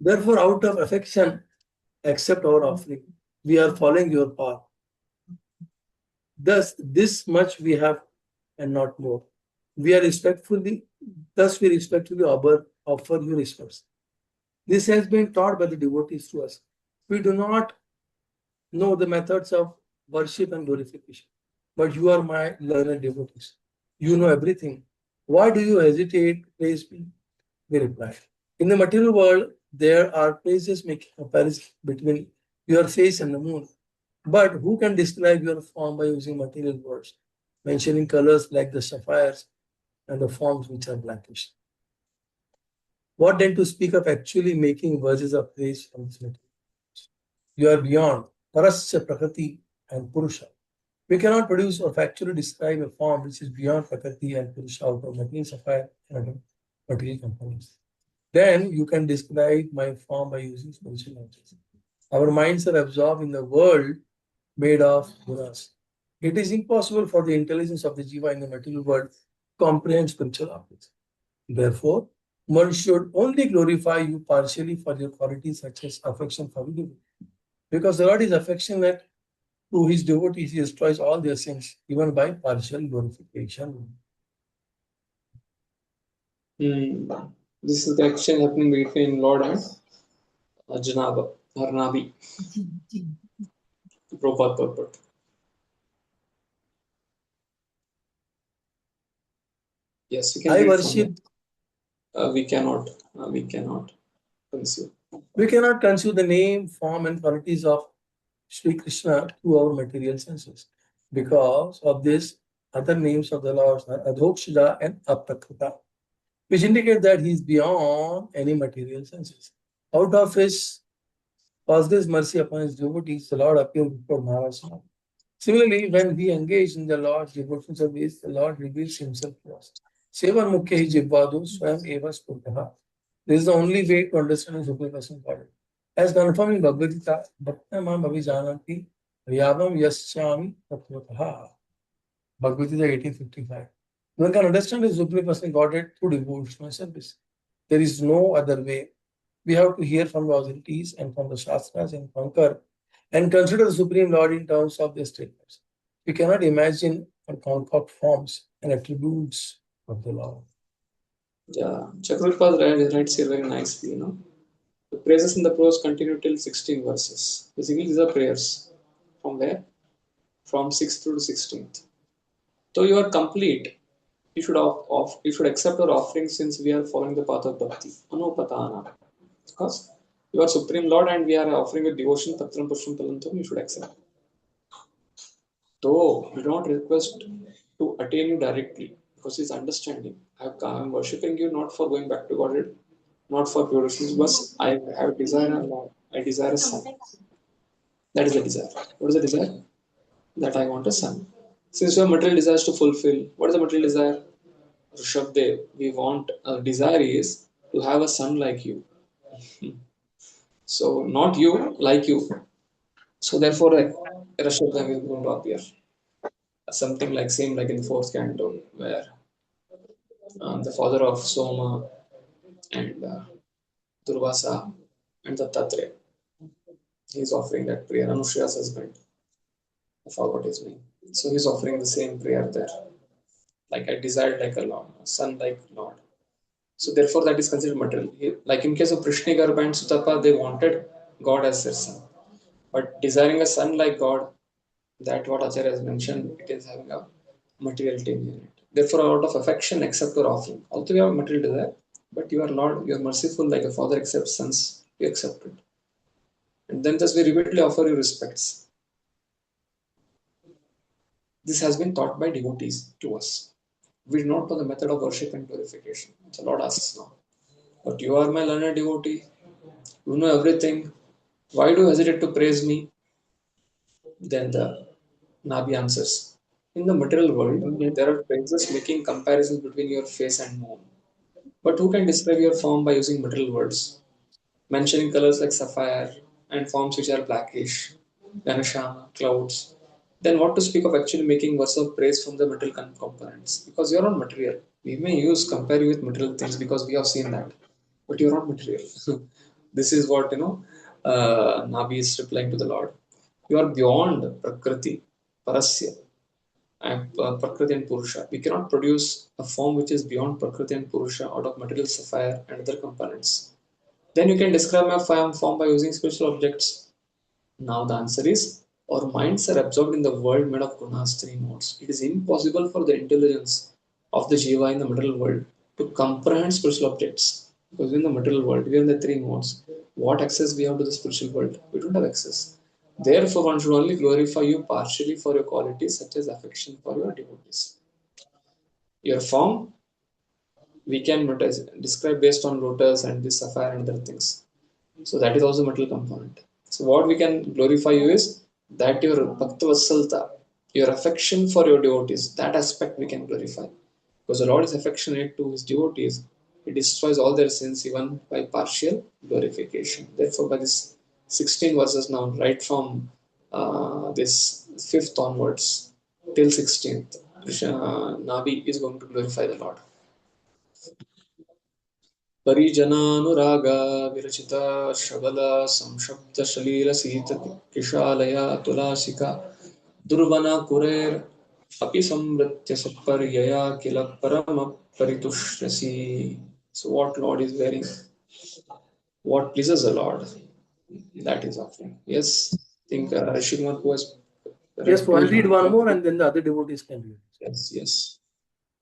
Therefore, out of affection, accept our offering. We are following your path. Thus, this much we have and not more. We are respectfully, thus we respectfully offer you respects. This has been taught by the devotees to us. We do not know the methods of worship and glorification, but you are my learned devotees. You know everything. Why do you hesitate? Praise me. We replied. In the material world, there are places making comparison between your face and the moon. But who can describe your form by using material words, mentioning colors like the sapphires and the forms which are blackish? What then to speak of actually making verses of praise from this material? You are beyond Parasya Prakriti and Purusha. We cannot produce or factually describe a form which is beyond Prakriti and Purusha out of material sapphire and other material components. Then you can describe my form by using spiritual language. Our minds are absorbed in the world made of gunas. It is impossible for the intelligence of the jiva in the material world to comprehend spiritual objects. Therefore, one should only glorify you partially for your qualities such as affection for the devotee. Because the Lord is affectionate to his devotees, he destroys all their sins, even by partial glorification. This is the action happening between Lord and Janaba, or Nabi. Prabhupada purport. Yes, you can. I worship. We cannot conceive. We cannot conceive the name, form, and qualities of Sri Krishna through our material senses. Because of this, other names of the Lord are Adhokshida and Aprakrita, which indicate that he is beyond any material senses. Out of his causeless mercy upon his devotees, the Lord appeared before Maharaj. Similarly, when we engage in the Lord's devotional service, the Lord reveals himself to us. Sevan Mukhya Jivvadu Swam Eva Spurtaha. This is the only way to understand the Supreme Person God. As confirmed in Bhagavad Gita, Bhaktamam Abhijananti Vyavam Yasyami Tatvataha. Bhagavad Gita 1855. One can understand the Supreme Person Godhead through devotional service. There is no other way. We have to hear from the authorities and from the Shastras and concur and consider the Supreme Lord in terms of their statements. We cannot imagine or concoct forms and attributes of the Lord. Yeah, Chakravarti writes here very nicely, The praises in the prose continue till 16 verses. Basically, these are prayers. From where? From 6th through to 16th. So you are complete. You should accept our offering since we are following the path of bhakti. Anupatana. Because you are Supreme Lord and we are offering with devotion, Patram Pushpam Talantam, you should accept. Though we don't request to attain you directly, because it's understanding. I'm worshipping you not for going back to Godhead, not for purity, but I have desire, I desire a son. That is the desire. What is the desire? That I want a son. Since you have material desires to fulfill, what is the material desire? Rishabdev, we want, desire is to have a son like you. So, not you, like you. So, therefore, Rishabdev is going to appear. Something like same like in the fourth canto, where the father of Soma and Durvasa and Dattatreya, he's offering that prayer. Anushya's husband, I forgot his name. So he's offering the same prayer there. Like I desired like a Lord, a son like Lord. So therefore that is considered material. Like in case of Prishnigarba and Sutapa, they wanted God as their son. But desiring a son like God, that what Acharya has mentioned, it is having a material thing in it. Therefore, out of affection, accept your offering. Although you have material desire, but you are Lord, you are merciful like a father accepts sons, you accept it. And then thus we repeatedly offer you respects. This has been taught by devotees to us. We do not know the method of worship and purification. The Lord asks now. But you are my learned devotee. You know everything. Why do you hesitate to praise me? Then the Nabi answers. In the material world, there are praises making comparisons between your face and moon. But who can describe your form by using material words? Mentioning colors like sapphire and forms which are blackish, Ganashama, clouds. Then what to speak of actually making words of praise from the material components? Because you are not material. We may compare you with material things because we have seen that. But you are not material. This is what, Nabi is replying to the Lord. You are beyond Prakriti, Parasya, and Prakriti and Purusha. We cannot produce a form which is beyond Prakriti and Purusha out of material sapphire and other components. Then you can describe my form by using spiritual objects. Now the answer is our minds are absorbed in the world made of gunas, three modes. It is impossible for the intelligence of the jiva in the material world to comprehend spiritual objects. Because in the material world, we are in the three modes. What access we have to the spiritual world? We don't have access. Therefore, one should only glorify you partially for your qualities such as affection for your devotees. Your form we can describe based on lotus and this sapphire and other things. So that is also material component. So what we can glorify you is that your bhakti vasalta, your affection for your devotees, that aspect we can glorify. Because the Lord is affectionate to his devotees, he destroys all their sins even by partial glorification. Therefore, by this 16 verses now, right from this 5th onwards till 16th, Nabi is going to glorify the Lord. परिजनानुराग विरचित शबल संशब्द शलील सीत किशालया तुलासिका दुर्वना कुरेर अपि संवृत्य सपर्यया किल परम परितुष्यसि. So what Lord is wearing, what pleases the Lord, that is offering. Yes, I think Rishimar who has Yes, so I'll read one more and then the other devotees can read. Yes, yes.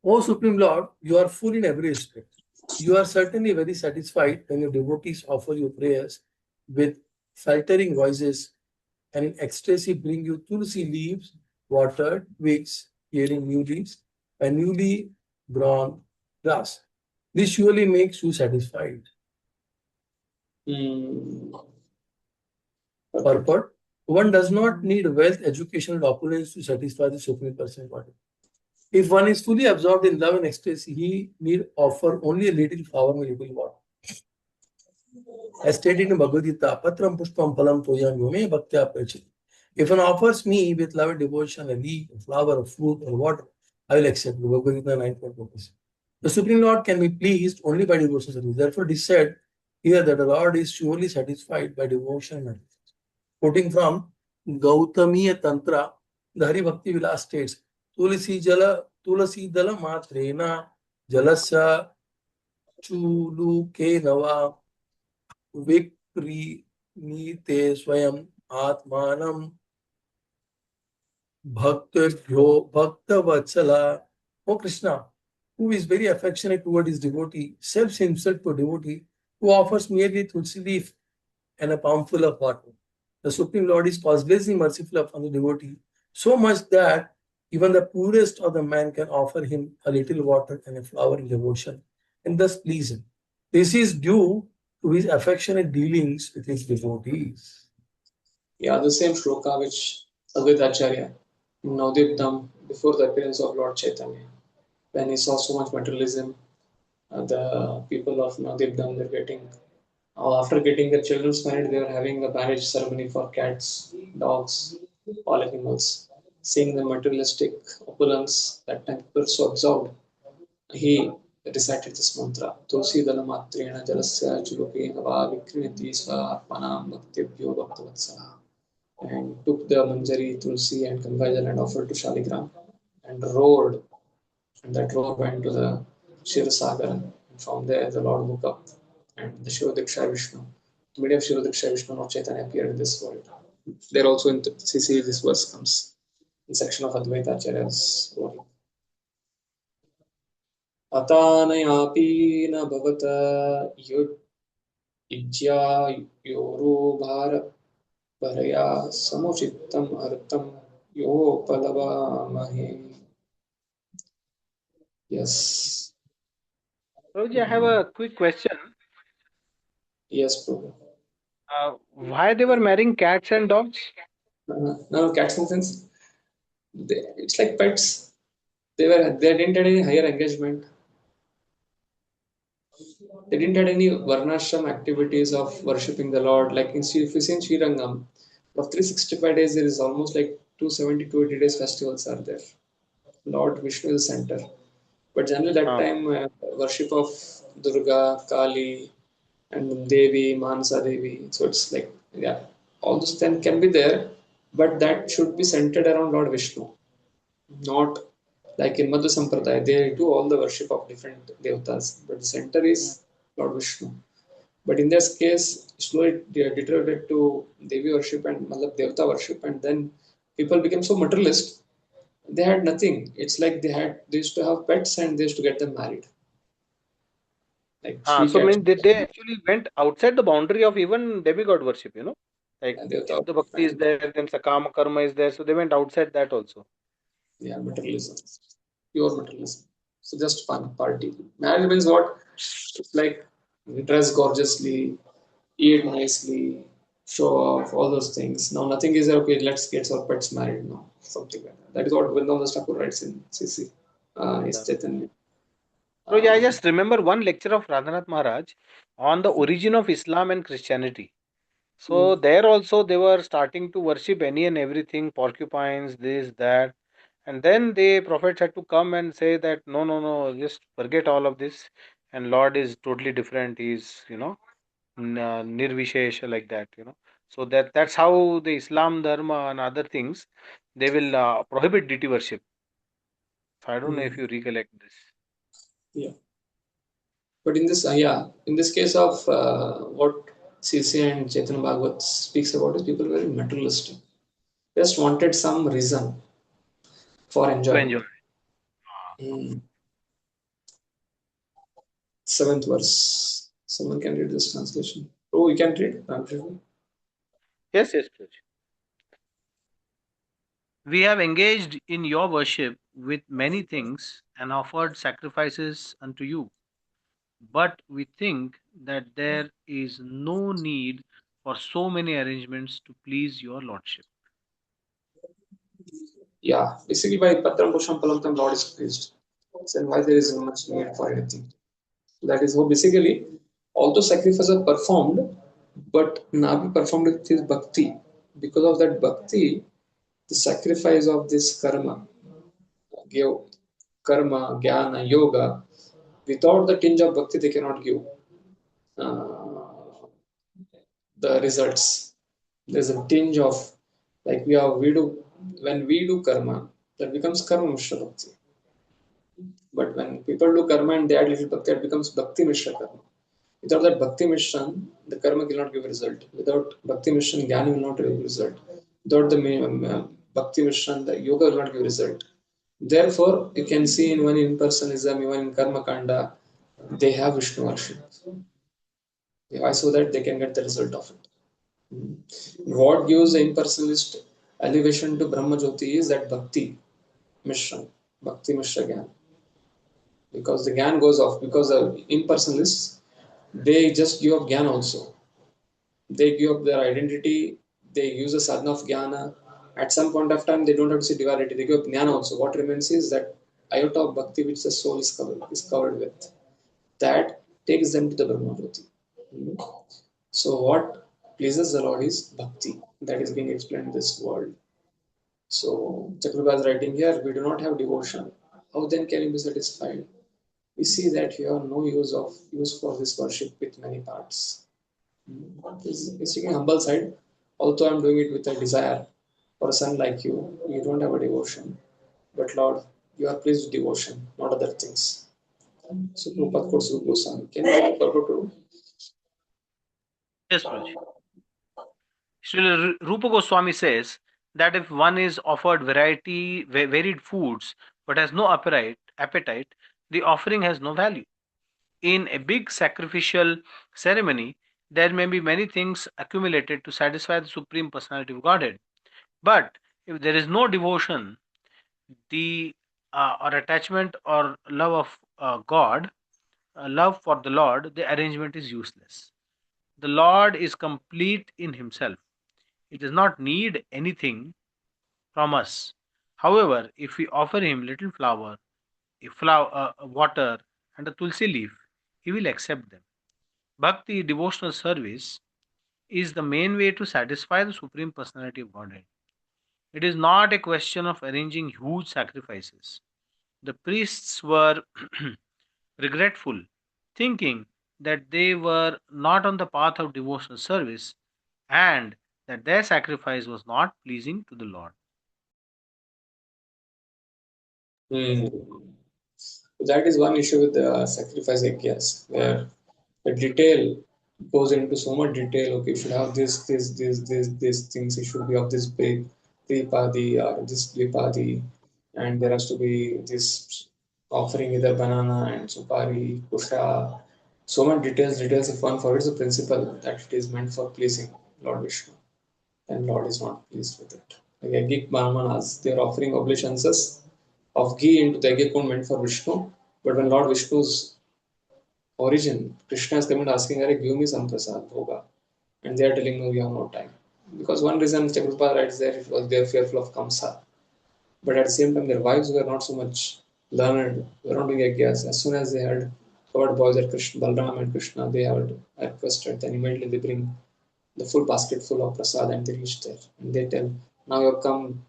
O Supreme Lord, you are full in every respect. You are certainly very satisfied when your devotees offer you prayers with faltering voices and in ecstasy bring you tulsi leaves, water, twigs, hearing new leaves, and newly grown grass. This surely makes you satisfied. Purport. One does not need wealth, education, and opulence to satisfy the Supreme Personality. If one is fully absorbed in love and ecstasy, he need offer only a little flower and a little water. As stated in Bhagavad Gita, Patram Pushpam Phalam Toyam Yome Bhaktya Prachit. If one offers me with love and devotion a leaf, a flower, a fruit, or water, I will accept. Bhagavad Gita 9.4. The Supreme Lord can be pleased only by devotion service. Therefore, it is said here that the Lord is surely satisfied by devotion. Quoting from Gautamiya Tantra, the Hari Bhakti Vilas states, Tulasi Dala Matrena Jalasya Chuluke Nava Vikrinite Swayam Atmanam Bhakta Vatsala. O Krishna, who is very affectionate toward his devotee, sells himself to a devotee who offers merely tulsi leaf and a palmful of water. The Supreme Lord is causelessly merciful upon the devotee, so much that even the poorest of the man can offer him a little water and a flower in devotion, and thus please him. This is due to his affectionate dealings with his devotees. Yeah, the same shloka which Advaita in Navadvipam before the appearance of Lord Chaitanya, when he saw so much materialism, the people of Navadvipam were getting, after getting the children's married, they were having a marriage ceremony for cats, dogs, all animals. Seeing the materialistic opulence, that time people were so absorbed, he recited this mantra, Tulsi Dalamatrena Jalasya Chulukena Va Vikriniti Sva Atmanam Bhaktibhyo Bhaktavatsala, and took the Manjari, Tulsi, and Gangajal and offered to Shaligram and roared, and that roar went to the Kshirosagar, and from there the Lord woke up, and the Shivadiksha Vishnu, the media of Shivadiksha Vishnu, Lord Chaitanya appeared in this world. There also in CC this verse comes in section of Advaita Acharya's work. Atanayapi na bhavata yud ijya yoru bhara Paraya samuchittam artam yo palavamahe. Yes. Prabhuji, I have a quick question. Yes, Prabhu. Why they were marrying cats and dogs? No, cats and sense. It's like pets. They didn't have any higher engagement. They didn't have any varnashram activities of worshipping the Lord. Like if you see in Srirangam, of 365 days, there is almost like 270, 280 days festivals are there. Lord Vishnu is the center. But generally that time worship of Durga, Kali, and Devi, Manasa Devi. So it's like, yeah, all those 10 can be there, but that should be centered around Lord Vishnu, not like in Madhva Sampradaya. They do all the worship of different devatas, but the center is Lord Vishnu. But in this case, slowly deteriorated to Devi worship and Malab Devata worship, and then people became so materialist. They had nothing. It's like they used to have pets and they used to get them married, like three So cats. mean they actually went outside the boundary of even demigod worship, Like Devata if the bhakti is and there, then sakama karma is there. So they went outside that also. yeah, materialism, pure materialism. So just fun party. Marriage means what? It's like dress gorgeously, eat nicely, show off, all those things. Now nothing is okay. Let's get our pets married now. Something like that. That is what Vrindavan Thakur writes in CC. Is Yeah. Chaitanya. So yeah, I Um, just remember one lecture of Radhanath Maharaj on the origin of Islam and Christianity. So there also they were starting to worship any and everything, porcupines, this, that. And then the prophets had to come and say that no, no, no, just forget all of this. And Lord is totally different. He's, nirvishesha like that. So that's how the Islam dharma and other things they will prohibit deity worship. So I don't know if mm, you recollect this. yeah. But in this, in this case of what CC and Chaitanya Bhagavat speaks about is people very materialistic. Just wanted some reason for To enjoy. enjoyment. Mm. Seventh verse. Someone can read this translation. Oh, you can read. I'm sure. Yes, yes, Praj. We have engaged in your worship with many things and offered sacrifices unto you. But we think that there is no need for so many arrangements to please your lordship. Yeah, basically by Patram Pusham Palamtam, Lord is pleased. And why there is so much need for anything. That is how basically all those sacrifices are performed, but Nabi performed with his bhakti. Because of that bhakti, the sacrifice of this give karma, jnana, yoga, without the tinge of bhakti, they cannot give uh, the results. There's a tinge of like we do when we do karma, that becomes karma mishra bhakti. But when people do karma and they add little bhakti, that becomes bhakti mishra karma. Without that bhakti mishran, the karma will not give a result. Without bhakti mishran, jnana will not give a result. Without the bhakti mishran, the yoga will not give a result. Therefore, you can see in one impersonism, even in karma kanda, they have Vishnu worship. Why? So that they can get the result of it. What gives the impersonalist elevation to Brahma Jyoti is that bhakti mishran, bhakti mishra gyan. Because the gyan goes off, because the impersonalists, they just give up gyan also. They give up their identity, they use a sadhana of jnana. At some point of time, they don't have to see divinity, they give up jnana also. What remains is that iota of bhakti which the soul is covered with. That takes them to the Brahma Jyoti. So, what pleases the Lord is bhakti. That is being explained in this world. So, Chakravarti is writing here, we do not have devotion. How then can you be satisfied? We see that you have no use for this worship with many parts. It's taking humble side. Although I'm doing it with a desire for a son like you, you don't have a devotion. But Lord, you are pleased with devotion, not other things. So Prabhupada quotes Rupa Goswami. Can you forward to? Yes, Praj. Srila Rupa Goswami says that if one is offered varied foods but has no appetite, the offering has no value. In a big sacrificial ceremony, there may be many things accumulated to satisfy the Supreme Personality of Godhead. But if there is no devotion, the or attachment or love of God, love for the Lord, the arrangement is useless. The Lord is complete in Himself. He does not need anything from us. However, if we offer Him little water, and a tulsi leaf, He will accept them. Bhakti, devotional service, is the main way to satisfy the Supreme Personality of Godhead. It is not a question of arranging huge sacrifices. The priests were regretful, thinking that they were not on the path of devotional service and that their sacrifice was not pleasing to the Lord. That is one issue with the sacrifice gas, where the detail goes into so much detail. Okay, you should have this things. It should be of this big tripadi or this tripadi, and there has to be this offering either banana and supari, kusha. So much details. If one forgets the principle that it is meant for pleasing Lord Vishnu, then Lord is not pleased with it. Like Yogic Brahmanas, they are offering obeisances of ghee into the egg meant for Vishnu, but when Lord Vishnu's origin, Krishna is coming asking, Are, give me some prasad, bhoga. And they are telling, No, we have no time. Because one reason Prabhupada writes there, it was they are fearful of Kamsa. But at the same time, their wives were not so much learned, were not doing yajnas. As soon as they had covered boys at Krishna, Balram and Krishna, they had requested, then immediately they bring the full basket full of prasad and they reach there. And they tell, Now you have come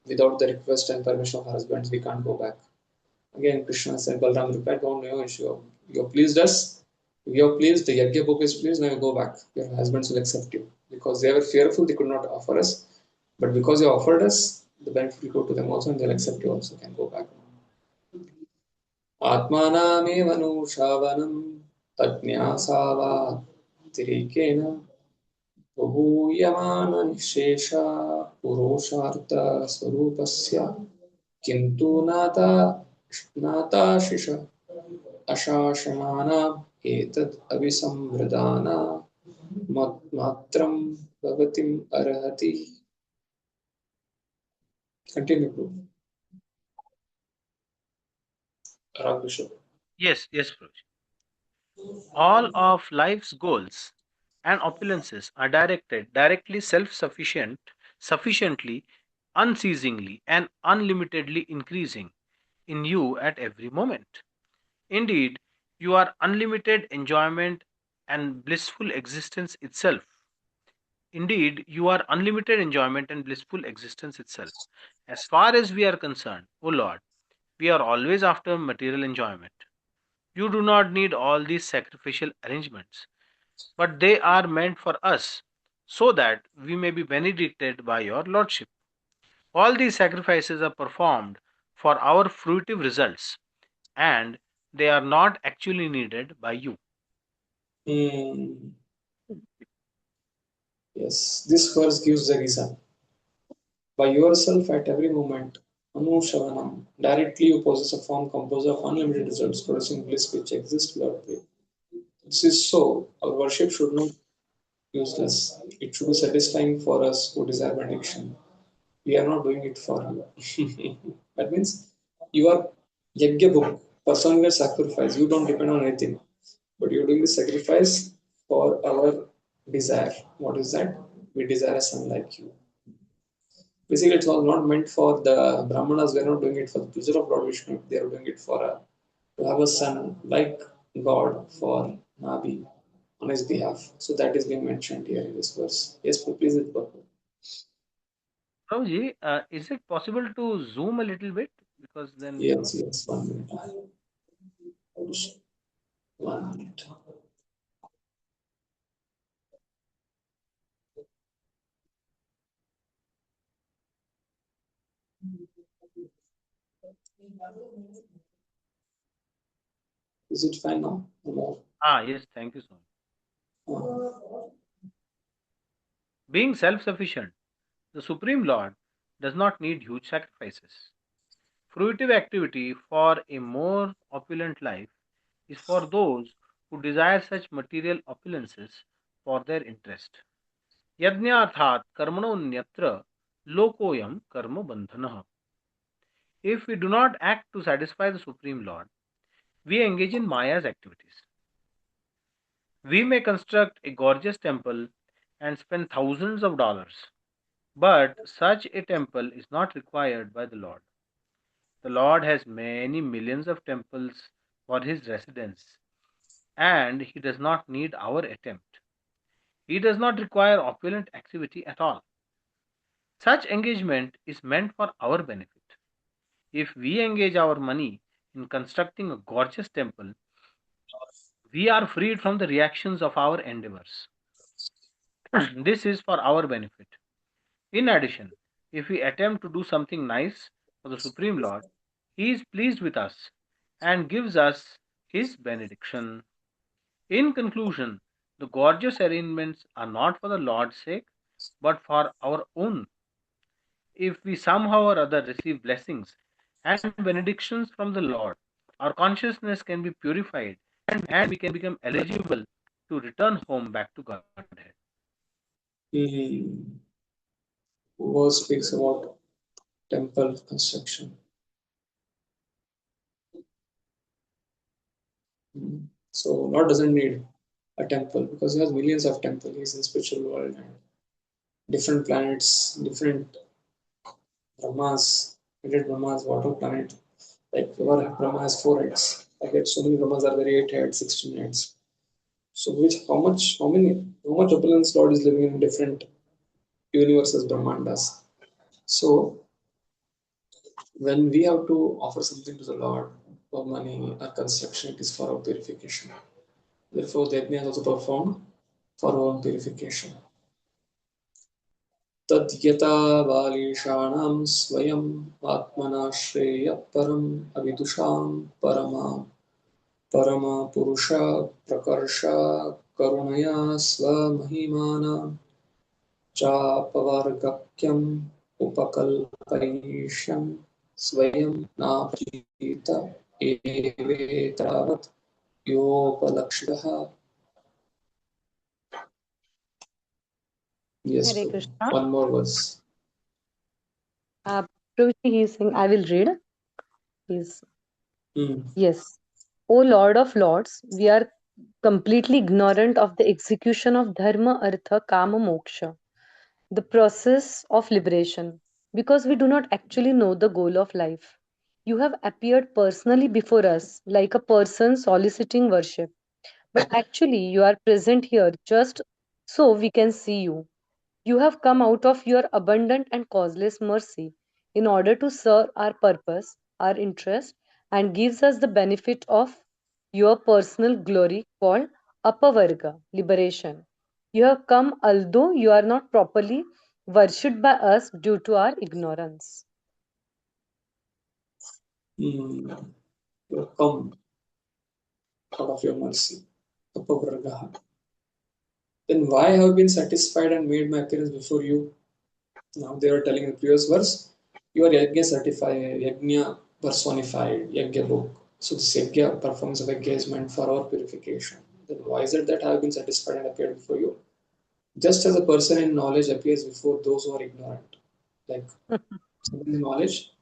without the request and permission of our husbands, we can't go back. Again, Krishna said, Balram replied, Don't know issue. You have pleased us. You have pleased, the Yajna book is pleased, now you go back. Your husbands will accept you. Because they were fearful, they could not offer us. But because you offered us, the benefit will go to them also and they'll accept you also, can go back. आत्मानामेव अनुशावनं तज्ञासावातिरेकेण बहूयमाननिःशेषा पुरुषार्थस्वरूपस्य किन्तु नाताशिष अशासनानाम् एतद् अभिसंवृदाना मात्रं भवतिम् अर्हति. Continue. Raghusham. Yes, Prabhuji. All of life's goals and opulences are directly sufficiently, unceasingly, and unlimitedly increasing in you at every moment. Indeed, you are unlimited enjoyment and blissful existence itself. Indeed, you are unlimited enjoyment and blissful existence itself. As far as we are concerned, O Lord, we are always after material enjoyment. You do not need all these sacrificial arrangements, but they are meant for us so that we may be benedicted by your Lordship. All these sacrifices are performed for our fruitive results, and they are not actually needed by you. Yes, this verse gives the reason. By yourself at every moment, Anushavanam, directly you possess a form composed of unlimited results, producing bliss which exists without prayer. This is so. Our worship should not be useless. It should be satisfying for us who desire benediction. We are not doing it for you. That means you are Yajna book, person where sacrifice. You don't depend on anything, but you're doing the sacrifice for our desire. What is that? We desire a son like you. Basically, it was not meant for the Brahmanas, were not doing it for the pleasure of Lord Vishnu, they are doing it for to have a son like God for Nabi on his behalf. So that is being mentioned here in this verse. Yes, please, it Prabhuji, is it possible to zoom a little bit? Because then, Yes, 1 minute. 1 minute. Is it fine now? No yes, thank you so much. more. Being self sufficient, the Supreme Lord does not need huge sacrifices. Fruitive activity for a more opulent life is for those who desire such material opulences for their interest. Yajnarthat karmano nyatra lokoyam karma bandhana. If we do not act to satisfy the Supreme Lord, we engage in Maya's activities. We may construct a gorgeous temple and spend thousands of dollars, but such a temple is not required by the Lord. The Lord has many millions of temples for his residence, and he does not need our attempt. He does not require opulent activity at all. Such engagement is meant for our benefit. If we engage our money in constructing a gorgeous temple, We are freed from the reactions of our endeavors. This is for our benefit. In addition, if we attempt to do something nice for the Supreme Lord, He is pleased with us and gives us His benediction. In conclusion, the gorgeous arrangements are not for the Lord's sake, but for our own. If we somehow or other receive blessings and benedictions from the Lord, our consciousness can be purified and we can become eligible to return home back to Godhead. Verse speaks about temple construction. So Lord doesn't need a temple because He has millions of temples. He's in spiritual world and different planets, different Brahmas, 100 Brahmas, water planet. Like our Brahma has 4 heads. Like that, so many Brahmas are there, 8 heads, 16 heads. So how much opulence Lord is living in different universes, Brahmandas. So when we have to offer something to the Lord for money or construction, it is for our purification. Therefore, the yajna is also performed for our own purification. तद्यता बालिशाणां स्वयम् आत्मनाश्रेयः अविदुषां परमपुरुष प्रकर्ष करुणया स्वमहिमानां चापवर्गक्यम् उपकल्पयिष्यन् स्वयं Napit एवेतावत् योपलक्षितः. Yes, Hare Prabhu. Krishna. One more verse. Prabhuji, he is saying, I will read. He's, Hmm. yes. O Lord of Lords, we are completely ignorant of the execution of Dharma, Artha, Kama, Moksha, the process of liberation, because we do not actually know the goal of life. You have appeared personally before us like a person soliciting worship, but actually you are present here just so we can see you. You have come out of your abundant and causeless mercy in order to serve our purpose, our interest, and gives us the benefit of your personal glory called Apavarga, liberation. You have come although you are not properly worshipped by us due to our ignorance. You have come out of your mercy. Apavragaha. Then why have been satisfied and made my appearance before you? Now they are telling in the previous verse, you are yajna certified, yajna personified, yajna book. So this yajna, performance of yajna is meant for our purification. Then why is it that I have been satisfied and appeared before you? Just as a person in knowledge appears before those who are ignorant. Like in knowledge,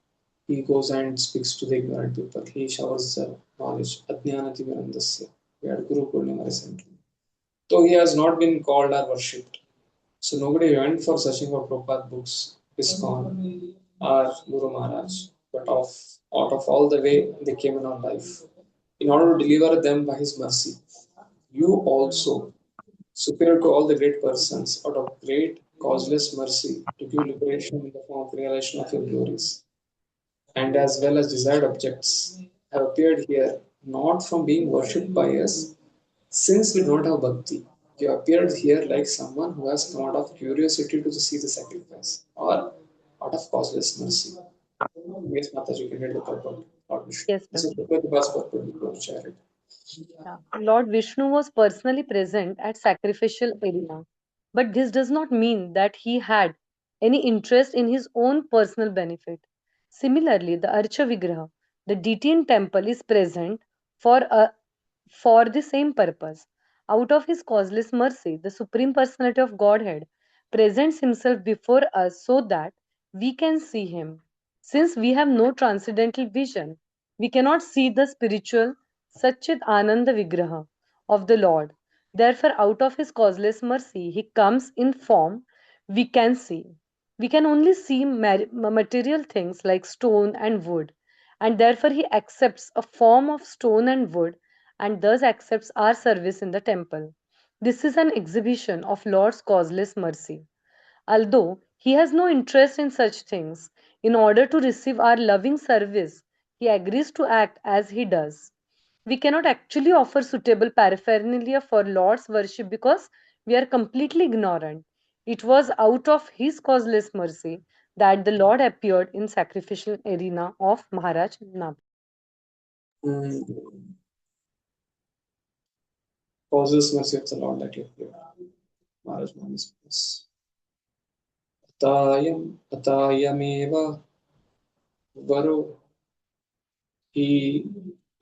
he goes and speaks to the ignorant people. He showers the knowledge. Adnyanati Mirandasya. We had Guru Purnima recently. Though he has not been called or worshipped. So nobody went for searching for Prabhupada books, ISKCON or Guru Maharaj. But out of all the way they came in our life. In order to deliver them by his mercy. You also, superior to all the great persons, out of great causeless mercy, to give liberation in the form of realization of your glories, and as well as desired objects, have appeared here not from being worshipped by us, since we don't have bhakti. You appeared here like someone who has come out of curiosity to see the sacrifice, or out of causeless mercy. Yes, Mataji, you can read the purport. Lord Vishnu. Yes, This is Prabhuji. the purport. You go to share it. Yeah. Lord Vishnu was personally present at sacrificial arena, but this does not mean that he had any interest in his own personal benefit. Similarly, the Archa Vigraha, the deity in temple, is present for for the same purpose. Out of his causeless mercy, the Supreme Personality of Godhead presents himself before us so that we can see him. Since we have no transcendental vision, we cannot see the spiritual Satchit Ananda Vigraha of the Lord. Therefore, out of his causeless mercy, he comes in form we can see. We can only see material things like stone and wood, and therefore he accepts a form of stone and wood and thus accepts our service in the temple. This is an exhibition of Lord's causeless mercy. Although he has no interest in such things, in order to receive our loving service, he agrees to act as he does. We cannot actually offer suitable paraphernalia for Lord's worship because we are completely ignorant. It was out of his causeless mercy that the Lord appeared in sacrificial arena of Maharaj Nabhi. Causes mercy of the Lord that you pray. Maharaj Nami's place. Atayameva varo hi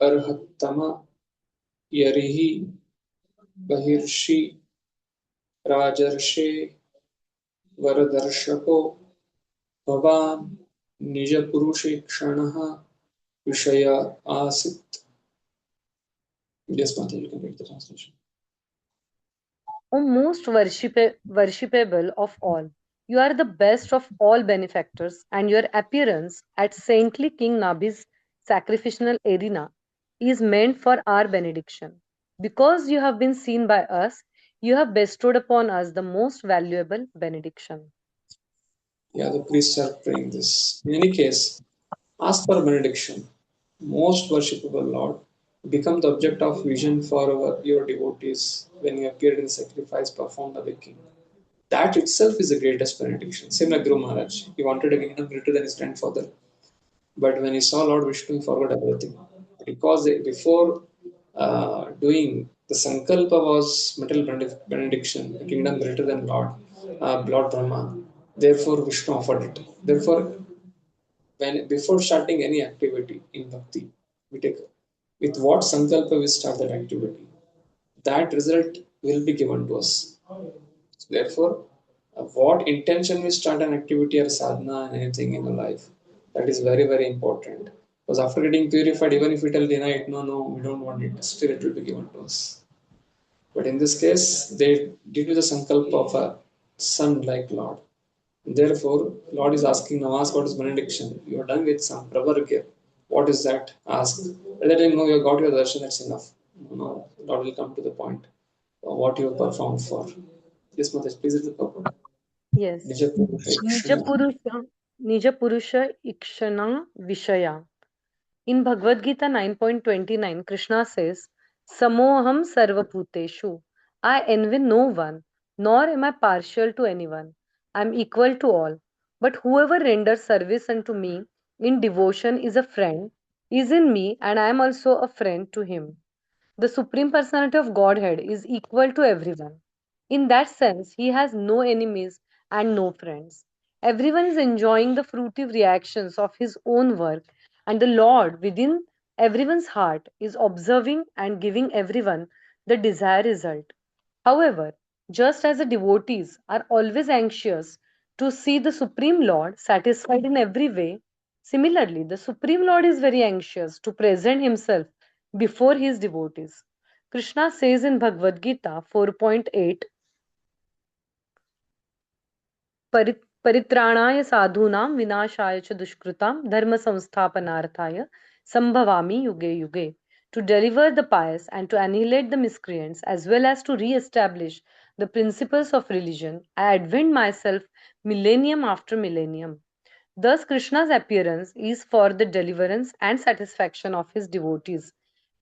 arhattama yarihi bahirshi rajarshe varadarshako bhavan nijapurushe kshanaha vishaya asit. Yes, Mata, you can read the translation. O most worshipable of all, you are the best of all benefactors, and your appearance at saintly King Nabhi's sacrificial arena is meant for our benediction. Because you have been seen by us, you have bestowed upon us the most valuable benediction. Yeah, the priests are praying this. In any case, ask for benediction. Most worshipable Lord, become the object of vision for your devotees when you appeared in sacrifice performed by the king. That itself is the greatest benediction. Same like Guru Maharaj. He wanted a kingdom greater than his grandfather. But when he saw Lord Vishnu, he forgot everything. Because before doing the Sankalpa was material benediction, a kingdom greater than Lord Brahma. Therefore, Vishnu offered it. Therefore, before starting any activity in bhakti, we take with what sankalpa we start that activity. That result will be given to us. Therefore, what intention we start an activity or sadhana and anything in our life, that is very, very important. Because after getting purified, even if we tell deny it, no, we don't want it, still it will be given to us. But in this case, they did with the sankalpa of a son like Lord. Therefore, Lord is asking now, ask what is benediction. You are done with some pravargya. What is that? Ask. At that time, no, you have got your darshan, that's enough. No, Lord will come to the point of what you have performed for. Yes, Mataji, please read the purport. Yes. Nijapurusha Ikshana Vishaya. In Bhagavad Gita 9.29, Krishna says, Samoham sarvabhuteshu. I envy no one, nor am I partial to anyone. I am equal to all. But whoever renders service unto me in devotion is a friend, is in me, and I am also a friend to him. The Supreme Personality of Godhead is equal to everyone. In that sense, he has no enemies and no friends. Everyone is enjoying the fruitive reactions of his own work, and the Lord within everyone's heart is observing and giving everyone the desired result. However, just as the devotees are always anxious to see the Supreme Lord satisfied in every way, similarly, the Supreme Lord is very anxious to present himself before his devotees. Krishna says in Bhagavad Gita 4.8, परित्राणाय साधूनां विनाशाय च दुष्कृतां धर्म संस्थापनार्थाय संभवामि युगे युगे. To deliver the pious and to annihilate the miscreants, as well as to re-establish the principles of religion, I advent myself millennium after millennium. Thus, Krishna's appearance is for the deliverance and satisfaction of his devotees.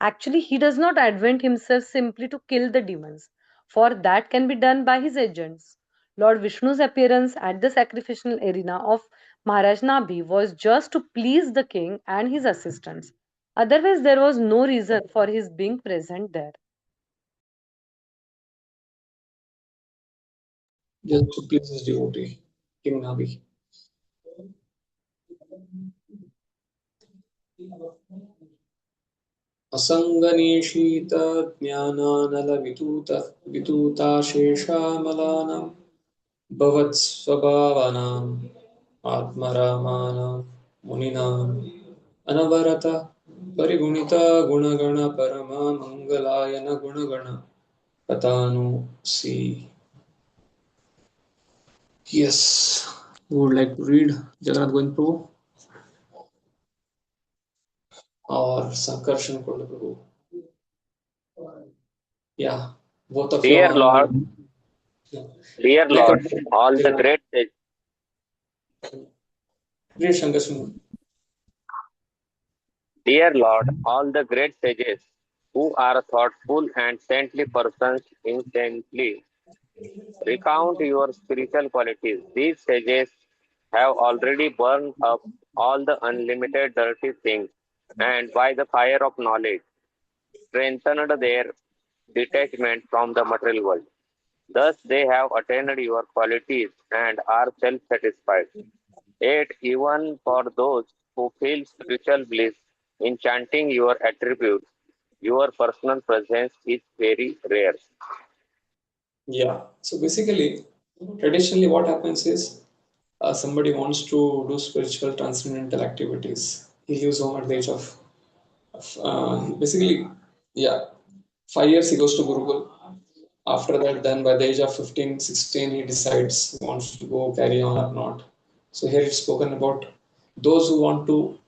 Actually, he does not advent himself simply to kill the demons, for that can be done by his agents. Lord Vishnu's appearance at the sacrificial arena of Maharaj Nabhi was just to please the king and his assistants. Otherwise, there was no reason for his being present there. Just to please his devotee, King Nabhi. असङ्गनिशीत ज्ञानानलवितूताशेषामलानां भवत्स्वभावानाम् आत्मरामानां मुनीनाम् अनवरत परिगुणिता गुणगण परमा मंगलायन गुणगण पतानु सी. Yes, who would like to read Jagannath Govind Prabhu or Sankarshan Kunda Prabhu? Yeah, both of you Dear are Lord, dear like Lord, all the great read Sankarshan. dear Lord, all the great sages who are thoughtful and saintly persons instantly recount your spiritual qualities. These sages have already burned up all the unlimited dirty things and by the fire of knowledge strengthened their detachment from the material world. Thus, they have attained your qualities and are self satisfied. Yet, even for those who feel spiritual bliss in chanting your attributes, your personal presence is very rare. Yeah. So basically, traditionally, what happens is somebody wants to do spiritual transcendental activities. He leaves home at the age of basically, yeah, 5 years he goes to Gurukul. After that, then by the age of 15, 16, he decides he wants to go carry on or not. So here it's spoken about those who want to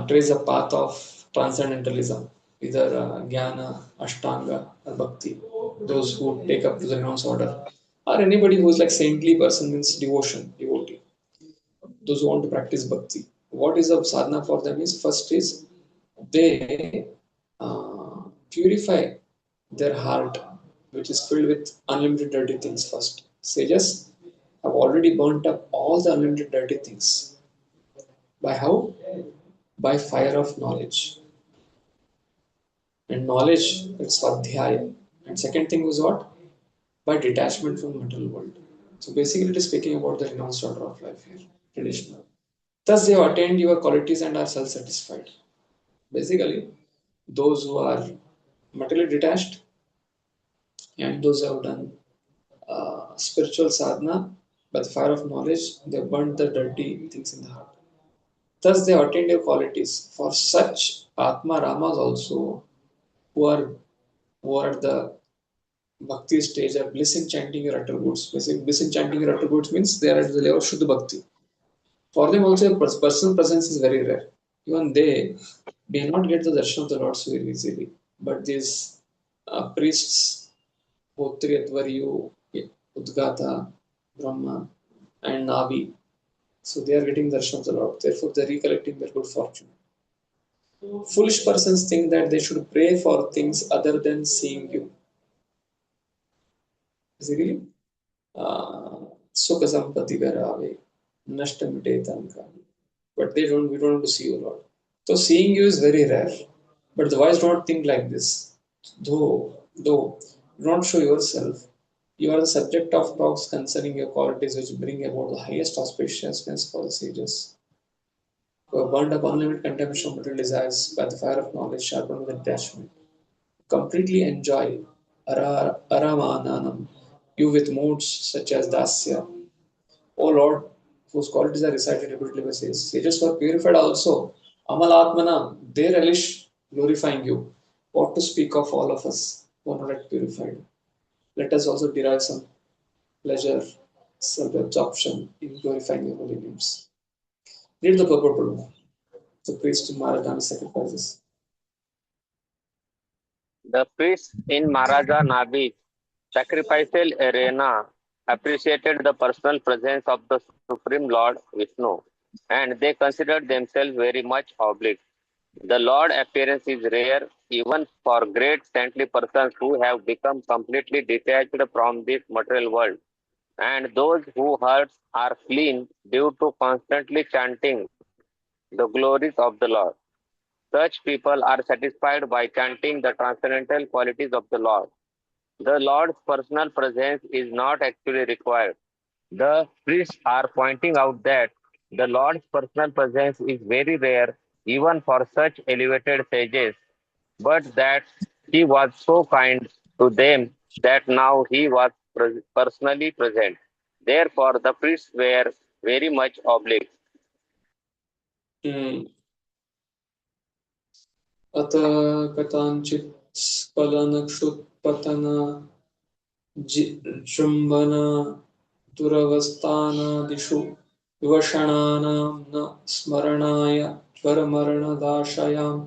trace a path of transcendentalism, either Jnana, Ashtanga, or Bhakti. Those who take up to the renounced order, or anybody who is like saintly person means devotion, devotee. Those who want to practice Bhakti. What is a sadhana for them is first is they purify their heart, which is filled with unlimited dirty things first. Sages have already burnt up all the unlimited dirty things. By how? By fire of knowledge. And knowledge, it's Svadhyaya. And second thing was what? By detachment from the material world. So basically it is speaking about the renounced order of life here, traditional. Thus they have attained your qualities and are self-satisfied. Basically, those who are materially detached and those who have done spiritual sadhana by the fire of knowledge, they have burnt the dirty things in the heart. Thus they have attained your qualities. For such Atma Ramas also, who are at the Bhakti stage are bliss in chanting your attributes. Basically, bliss in chanting your attributes means they are at the level of Shuddha Bhakti. For them also, personal presence is very rare. Even they may not get the darshan of the Lord so very easily. But these priests, Hotri, Advaryu, Udgata, Brahma, and Navi, so they are getting darshan of the Lord. Therefore, they are recollecting their good fortune. Foolish persons think that they should pray for things other than seeing you. Basically, Sukha Sampati Garave, Nashta Mitetanka. But we don't want to see you, Lord. So seeing you is very rare. But the wise don't think like this. Though, do not show yourself. You are the subject of talks concerning your qualities which bring about the highest auspiciousness for the sages. Who have burned up unlimited contempt of material desires by the fire of knowledge sharpened with attachment. Completely enjoy Aramananam, you with moods such as Dasya. O Lord, whose qualities are recited repeatedly by sages. Sages were purified also. Amalatmana, they relish glorifying you. What to speak of all of us who are not yet purified? Let us also derive some pleasure, self-absorption in glorifying your holy names. Read the purport. The priest in Maradana sacrifices. The priests in Maharaja Nabi's sacrificial arena appreciated the personal presence of the Supreme Lord Vishnu, and they considered themselves very much obliged. The Lord appearance is rare even for great saintly persons who have become completely detached from this material world, and those whose hearts are clean due to constantly chanting the glories of the Lord. Such people are satisfied by chanting the transcendental qualities of the Lord. The Lord's personal presence is not actually required. The priests are pointing out that the Lord's personal presence is very rare even for such elevated sages, but that he was so kind to them that now he was personally present. Therefore, the priests were very much obliged. अथ कथञ्चित् स्खलनक्षुत्पतन जृम्भन दुरवस्थानादिषु विवशणानां न स्मरणाय ज्वरमरणदाशयाम्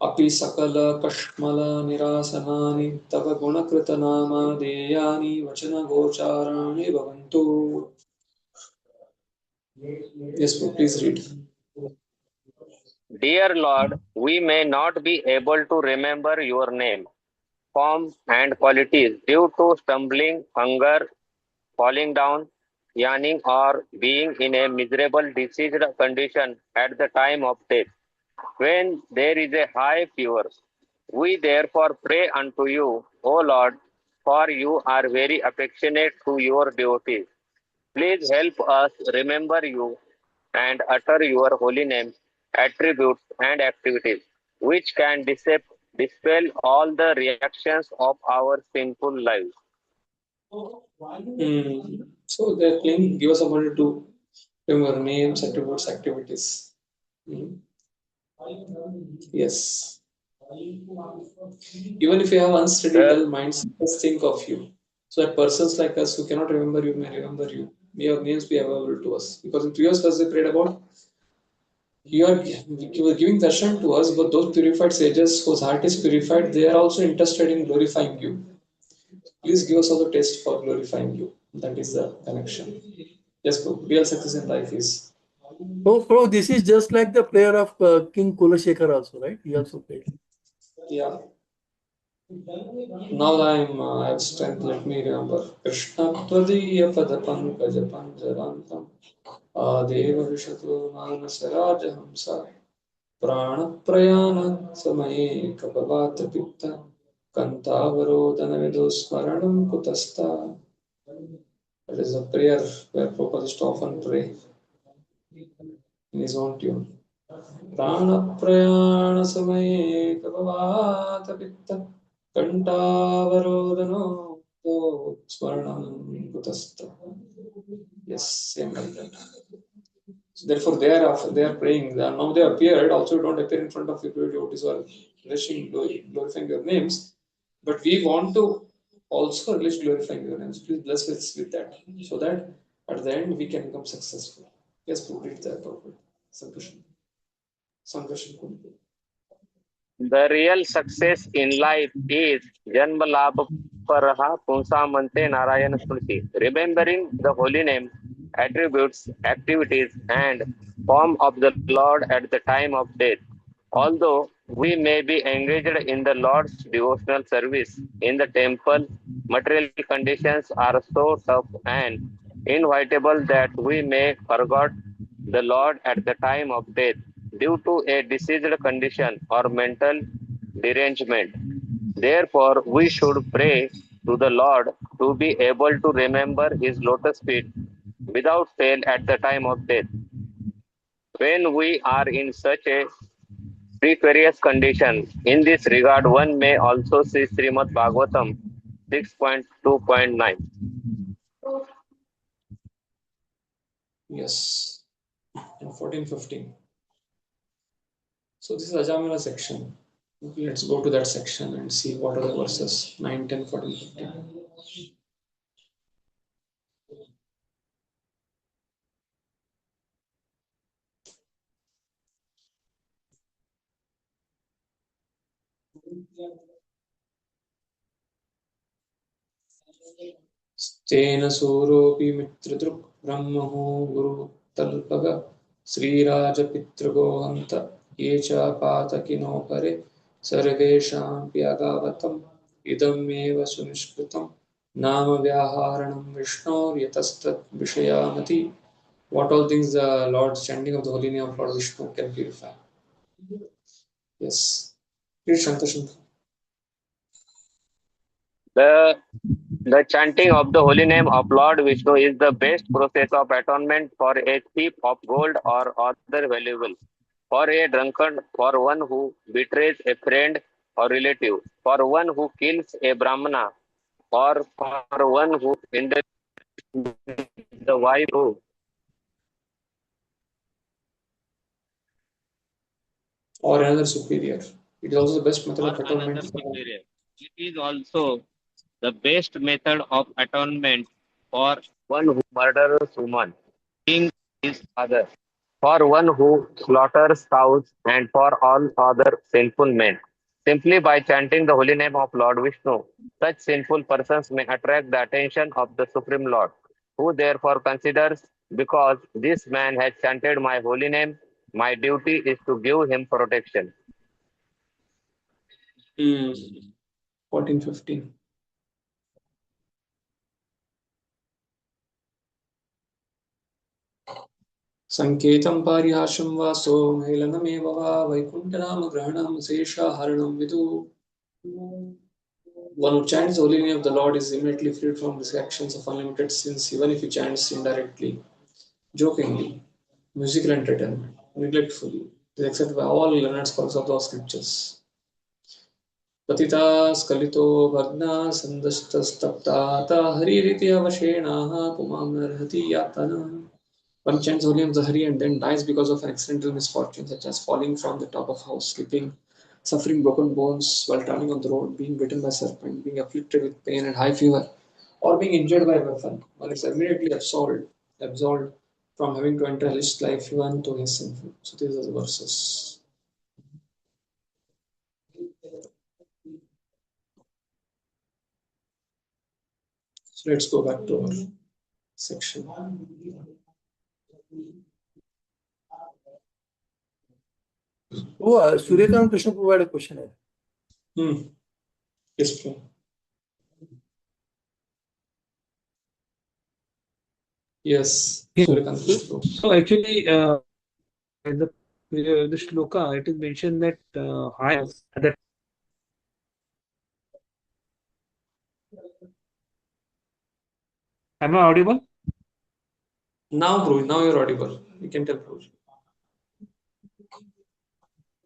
अपि सकलकश्मलनिरासनानि तव गुणकृतनामधेयानि वचनगोचाराणि भवन्तु. Yes, please read. Dear Lord, we may not be able to remember your name, form, and qualities due to stumbling, hunger, falling down, yawning, or being in a miserable diseased condition at the time of death, when there is a high fever. We therefore pray unto you, O Lord, for you are very affectionate to your devotees. Please help us remember you and utter your holy name, attributes, and activities, which can dispel all the reactions of our sinful lives. So they're playing, give us somebody to remember names, attributes, activities. Yes. Even if you have unsteady, dull minds, just think of you. So that persons like us who cannot remember you may remember you. May your names be available to us. Because in previous verse they prayed about you are giving darshan to us, but those purified sages whose heart is purified, they are also interested in glorifying you. Please give us also taste for glorifying you. That is the connection. Yes, bro. Real success in life is. Oh, this is just like the prayer of King Kulashekar also, right? He also prayed. Yeah. Now I have strength, let me remember. Krishna Tvadiya Pada Pankaja Panjarantam Adeva Vishatu Manasa Rajahamsa Prana Prayana Samaye Kapavata Pitta Kantavarodana Vidosmaranam Kutasta. That is a prayer where Prabhupada used to often pray in his own tune. प्राणप्रयाणसमये कपवातपित्त कण्ठावरोदनो स्मरणं कुतस्त. Yes, same like that. So therefore they are praying. Now they appeared. Also, don't appear in front of your devotees who are glorifying your names. But we want to also relish glorifying your names. Please bless us with that, so that at the end we can become successful. Yes, please read that properly. Sankarshan. The real success in life is Janmalabhaparaha Punsamante Narayana Smriti, remembering the holy name, attributes, activities, and form of the Lord at the time of death. Although we may be engaged in the Lord's devotional service in the temple, material conditions are so tough and inevitable that we may forget the Lord at the time of death due to a diseased condition or mental derangement. Therefore, we should pray to the Lord to be able to remember His lotus feet without fail at the time of death. When we are in such a precarious condition, in this regard, one may also see Srimad Bhagavatam 6.2.9. Yes, and 14-15. So this is Ajamila section. Let's go to that section and see what are the verses 9, 10, 14, 15. तेन सूरोऽपि मित्रदृक् ब्रह्मणो गुरुतल्पग श्रीराजपितृगो हन्त ये च पातकिनोपरे सर्वेषामपि अगावतम् इदमेव सुनिष्कृतं नाम व्याहारणं विष्णोर्यतस्तत् विषयामति. What all things the Lord's chanting of the holy name of Lord Vishnu can purify. Yes. Please, Shanta. The chanting of the holy name of Lord Vishnu is the best process of atonement for a thief of gold or other valuable, for a drunkard, for one who betrays a friend or relative, for one who kills a Brahmana, or for one who indulges the wife. Or another superior. It is also the best method Or of another atonement. superior. It is also the best method of atonement for one who murders woman, king his father, for one who slaughters cows, and for all other sinful men. Simply by chanting the holy name of Lord Vishnu, such sinful persons may attract the attention of the Supreme Lord, who therefore considers, because this man has chanted my holy name, My duty is to give him protection. 14-15. Sanketam parihasham vaso helanameva va vaikuntanam grahanam seshaharanam vidu. One who chants the holy name of the Lord is immediately freed from the actions of unlimited sins, even if he chants indirectly, jokingly, musical entertainment, neglectfully. It is accepted by all learned scholars of the scriptures. Patita skalito bhagna sandastastaptata haririti avashenaha pumam narhati yatana. One chants holy name of the Hari and then dies because of an accidental misfortune, such as falling from the top of house, slipping, suffering broken bones while traveling on the road, being bitten by serpent, being afflicted with pain and high fever, or being injured by a weapon. One is immediately absolved from having to enter hellish life even though he is sinful. So these are the verses. So let's go back to our section. Suryakant Krishna Prabhupada a question है. Yes, please. Yes, Suryakant Krishna Prabhupada. So actually, in the shloka, it is mentioned that that am I audible? Now, Prabhuji, now you're audible. You can tell Prabhuji.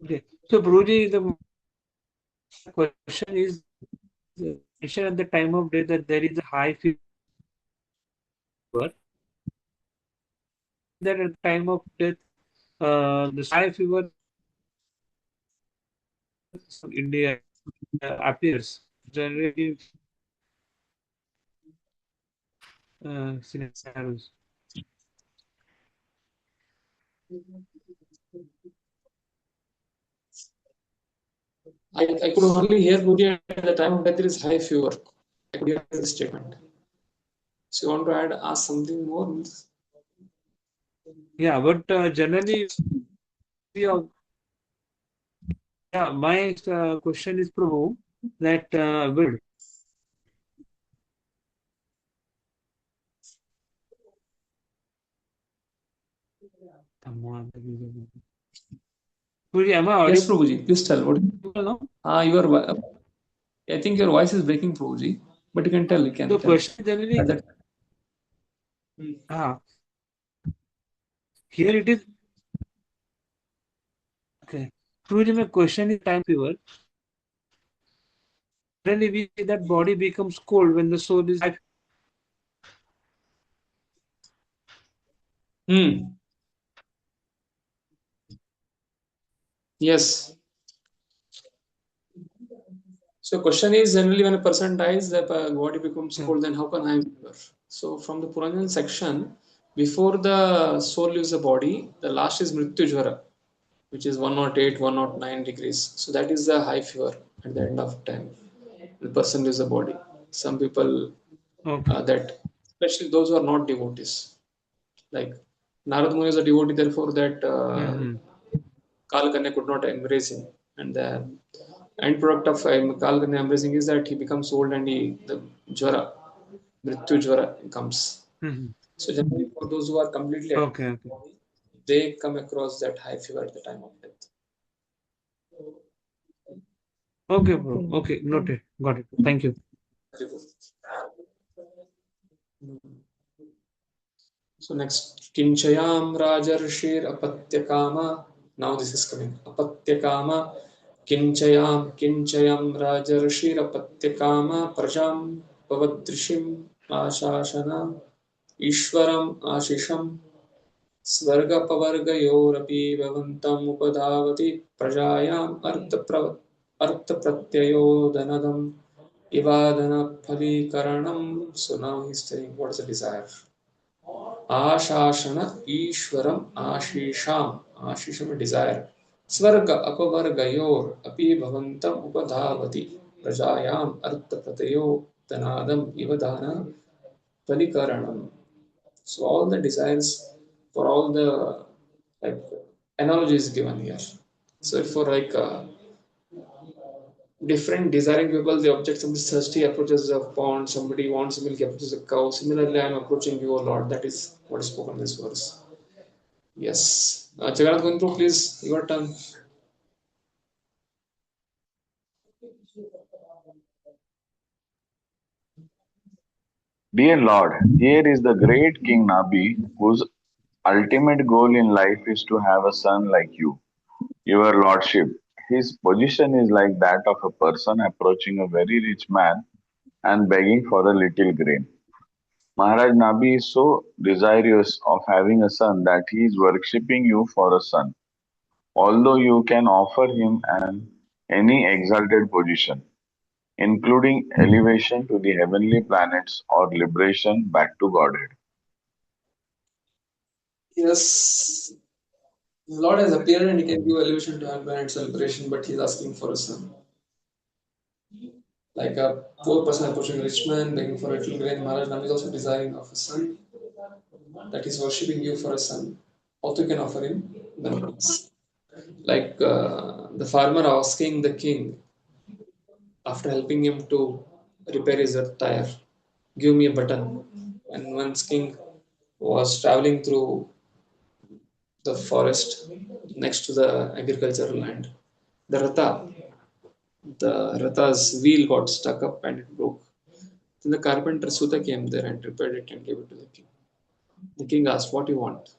Okay. So, Guruji, the question is mentioned at the time of death that there is a high fever. That at the time of death, the high fever in India appears generally scenarios. I could only hear Guruji at the time of death there is high fever. I could hear the statement. So you want to ask something more? Yeah, but generally, yeah, my question is, Prabhu, that will Guruji, am I Yes, audible Prabhuji, please tell. What? now? I think your voice is breaking, Prabhuji, but you can tell. You can The tell. question generally, here it is. Okay. Guruji, my question is time fever. Really, we see that body becomes cold when the soul is high. Yes. So question is generally when a person dies, the body becomes cold. Then how can I fever? So from the Puranjan section, before the soul leaves the body, the last is Mrityu Jvara, which is 108, 109 degrees. So that is the high fever at the end of time. The person leaves the body. Some people that, especially those who are not devotees, like Narad Muni is a devotee, therefore that Kalakanya could not embrace him, and the end product of Kalakanya embracing is that he becomes old and the Jvara, Mrityu Jvara comes. So generally, for those who are completely they come across that high fever at the time of death. Okay, bro. Okay, noted. Got it. Thank you. So next, Kinchayam Rajarshir Apatyakama. Now this is coming. Apatyakama. Kinchayam Rajarshir Apatyakama Prajam Pavadrishim Ashashana Ishwaram Ashisham Svargapavargayorapi Bhavantam Upadhavati Prajayam Artha Danadam Ivadana Phalikaranam. So now he's telling what is the desire. Ashashana Ishwaram Ashisham desire. Svarga Apavargayor Api Bhavantam Upadhavati Prajayam Artha Danadam Ivadana Phalikaranam. So all the desires for all the like analogy is given here. So for like different desiring people, the object, somebody thirsty approaches a pond, somebody wants milk approaches a cow. Similarly, I am approaching you, O Lord. That is what is spoken in this verse. Yes. Jagannath Gundru, please, your turn. Dear Lord, here is the great King Nabi, whose ultimate goal in life is to have a son like you, your Lordship. His position is like that of a person approaching a very rich man and begging for a little grain. Maharaj Nabi is so desirous of having a son that he is worshipping you for a son, although you can offer him any exalted position, including elevation to the heavenly planets or liberation back to Godhead. Yes. The Lord has appeared and he can give elevation to Alba and celebration, but he's asking for a son. Like a poor person approaching a rich man, begging for a little grain. Maharaj Nabi is also desiring of a son, that is worshipping you for a son. Also, you can offer him benefits. Like the farmer asking the king after helping him to repair his tire, give me a button. And once king was traveling through the forest next to the agricultural land, the Ratha's wheel got stuck up and it broke. Then the carpenter Sutta came there and repaired it and gave it to the king. The king asked, "What do you want?"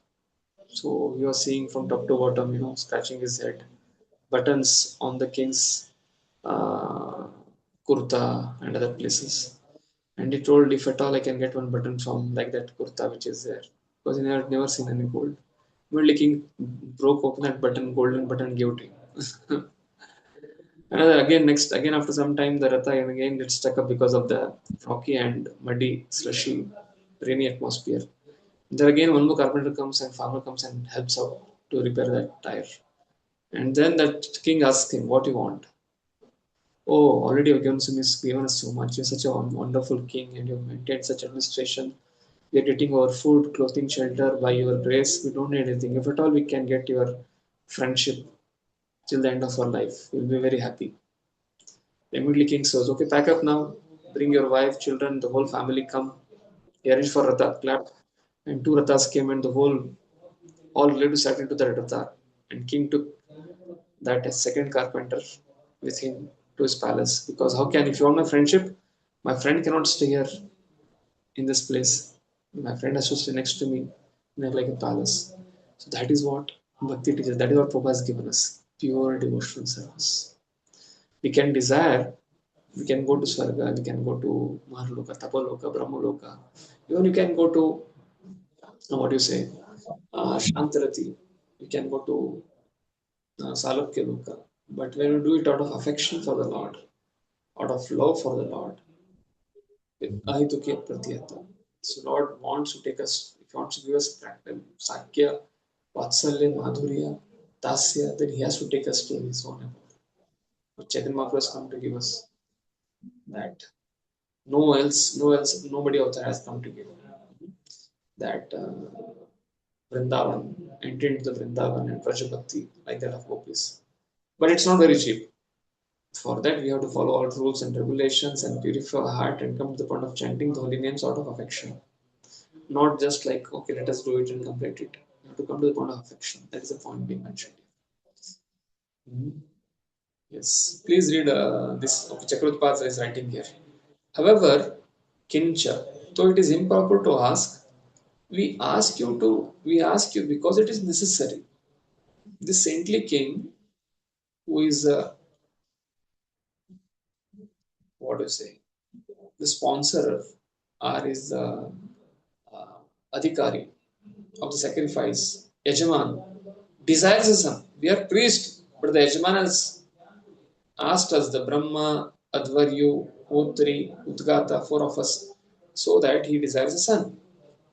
So he was seeing from top to bottom, scratching his head, buttons on the king's uh, kurta and other places. And he told, if at all I can get one button from like that kurta which is there, because he had never seen any gold. Immediately king broke open that button, golden button, gave to him. Another again after some time, the Ratha again gets stuck up because of the rocky and muddy, slushy, rainy atmosphere. There again, one more carpenter comes and farmer comes and helps out to repair that tire. And then that king asks him, "What do you want?" "Oh, already you've given us so much. You're such a wonderful king, and you've maintained such administration. We're getting our food, clothing, shelter by your grace. We don't need anything. If at all we can get your friendship till the end of our life, we'll be very happy." Immediately king says, "Okay, pack up now. Bring your wife, children, the whole family come." He arranged for Ratha, clap. And two Rathas came and all relatives sat into the Ratha. And king took that second carpenter with him to his palace. Because how can, if you want my friendship, my friend cannot stay here in this place. My friend has to stay next to me in like a palace. So that is what Bhakti teaches. That is what Prabhupada has given us. Pure devotional service. We can desire, we can go to Swarga, we can go to Maharloka, Tapaloka, Brahmaloka. Even you can go to, what do you say, Shantarati. You can go to Salokya Loka. But when you do it out of affection for the Lord, out of love for the Lord, Ahituke Pratyata. So Lord wants to take us, if He wants to give us practice, Sakya, Vatsalya, Madhurya, Dasya, then He has to take us to His own abode. But Chaitanya Mahaprabhu has come to give us that. Nobody out there has come to give that Vrindavan, enter into the Vrindavan and Prajapati like that of gopis. But it's not very cheap. For that, we have to follow all rules and regulations and purify our heart and come to the point of chanting the holy names out of affection. Not just like, okay, let us do it and complete it. You have to come to the point of affection. That is the point being mentioned. Yes. Please read this. Okay, Chakravarti is writing here. However, Kincha, though it is improper to ask, we ask you because it is necessary. This saintly king, who is, what do you say, the sponsor or is the uh, adhikari of the sacrifice, Yajaman, desires a son. We are priest, but the Yajaman has asked us, the Brahma, Advaryu, Hotri, Udgata, four of us, so that he desires a son.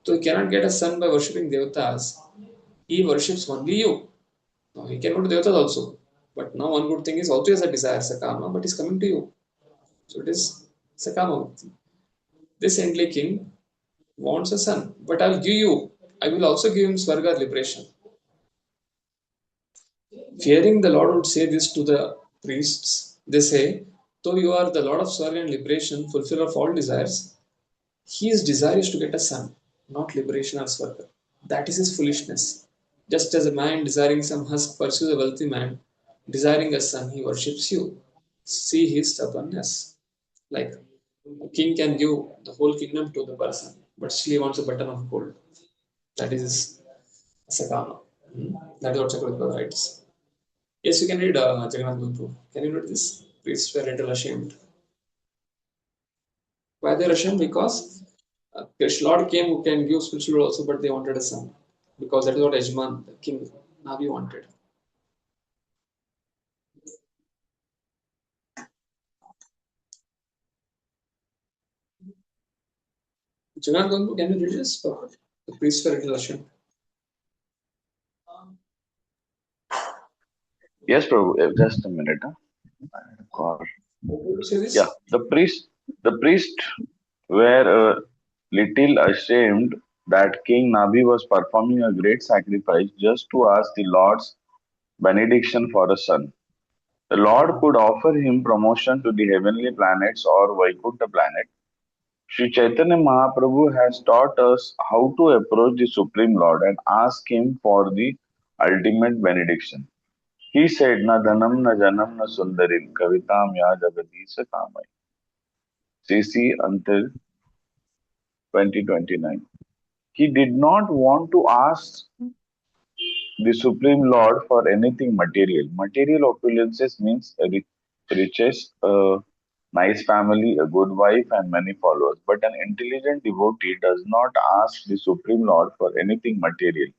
So he cannot get a son by worshipping Devatas. He worships only you. Now he can go to Devatas also. But now one good thing is also he has a desire, Sakama, but he's coming to you. So it is Sakama Bhakti. This saintly king wants a son, but I will give you, I will also give him Swarga liberation. Fearing the Lord would say this to the priests. They say, though you are the Lord of Swarga and liberation, fulfiller of all desires, his desire is to get a son, not liberation or Swarga. That is his foolishness. Just as a man desiring some husk pursues a wealthy man, desiring a son, he worships you. See his stubbornness. Like a king can give the whole kingdom to the person, but still he wants a button of gold. That is Sakama. That is what Chakravarti writes. Yes, you can read Jagannath Guru. Can you read this? Priests were a little ashamed. Why they are ashamed? Because Krishna Lord came who can give spiritual also, but they wanted a son. Because that is what Ajman, the king, Navi wanted. Jagannath Guru, can you read this? The priests were a little ashamed. Yes, Prabhu. Just a minute. Huh? I had a call. Say this? Yeah, the priest were a little ashamed that King Nabi was performing a great sacrifice just to ask the Lord's benediction for a son. The Lord could offer him promotion to the heavenly planets or Vaikuntha planet. Sri Chaitanya Mahaprabhu has taught us how to approach the Supreme Lord and ask him for the ultimate benediction. He said, Na dhanam na janam na sundarim kavitam ya jagadisa kamai. CC until 2029. He did not want to ask the Supreme Lord for anything material. Material opulences means riches, a nice family, a good wife, and many followers. But an intelligent devotee does not ask the Supreme Lord for anything material.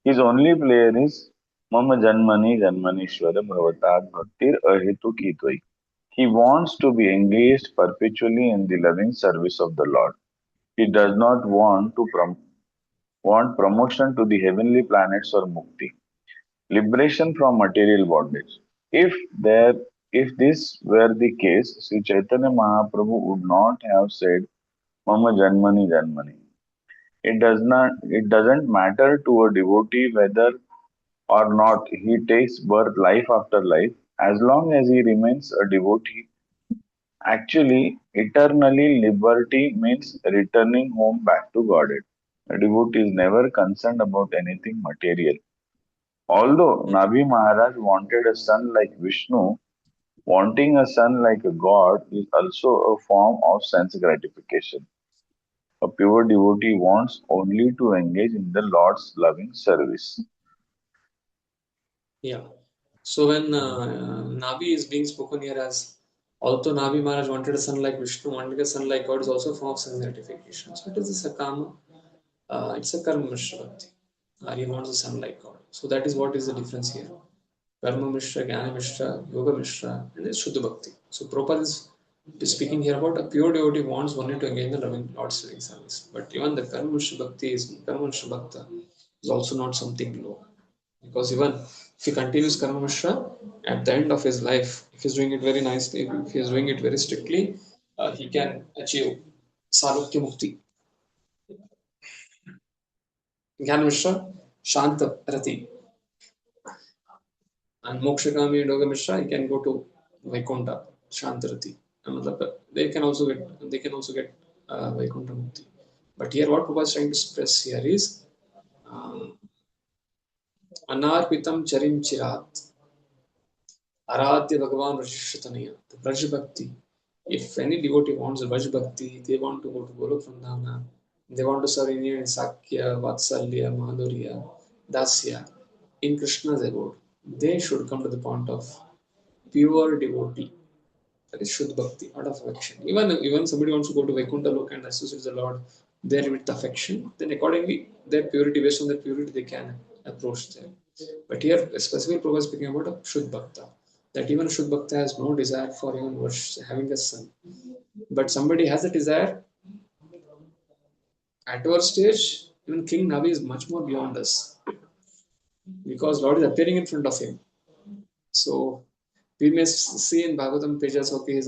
His only prayer is Mama Janmani Janmanishwara Bhavatad Bhaktir Ahetu Kitvai. He wants to be engaged perpetually in the loving service of the Lord. He does not want promotion to the heavenly planets or mukti, liberation from material bondage. There, if this were the case, Sri Chaitanya Mahaprabhu would not have said Mama Janmani Janmani. It doesn't matter to a devotee whether or not he takes birth life after life, as long as he remains a devotee. Actually, eternally liberty means returning home back to Godhead. A devotee is never concerned about anything material. Although Nabi Maharaj wanted a son like Vishnu, wanting a son like a god is also a form of sense gratification. A pure devotee wants only to engage in the Lord's loving service. Yeah. So when Nabi is being spoken here as, although Nabi Maharaj wanted a son like Vishnu, wanted a son like God is also a form of sense gratification. So it is a sakama, it's a karma mishra bhakti. He wants a son like God. So that is what is the difference here. Karma mishra, Jnana mishra, Yoga mishra, and it's Shuddha bhakti. So Prabhupada is speaking here about a pure devotee wants only to engage in the loving Lord's living service. But even the karma mishra bhakti is, karma mishra bhakta is also not something low. Because even if he continues Karma Mishra, at the end of his life, if he's doing it very nicely, if he's doing it very strictly, he can achieve Sarvakya Mukti. Jnana Mishra, Shanta Rati. And Mokshakami and Yoga Mishra, he can go to Vaikuntha, Shantarati. They can also get Vaikuntha Mukti. But here what Prabhupada is trying to express here is Anarpitam Charim Chirat. Aradhya Bhagavan Rashishatanaya, the Vraj Bhakti. If any devotee wants a Vraj Bhakti, they want to go to Golok Vrindavana, they want to serve in Sakya, Vatsalya, Madhurya, Dasya, in Krishna's abode, they should come to the point of pure devotee. That is Shuddha Bhakti, out of affection. Even somebody wants to go to Vaikuntha Loka and associate the Lord there with affection, then accordingly, their purity, based on their purity, they can approach them. But here, specifically, Prabhupada is speaking about a Shuddha Bhakta. That even Shuddha Bhakta has no desire for even having a son. But somebody has a desire. At our stage, even King Navi is much more beyond us. Because Lord is appearing in front of him. So, we may see in Bhagavatam pages, okay,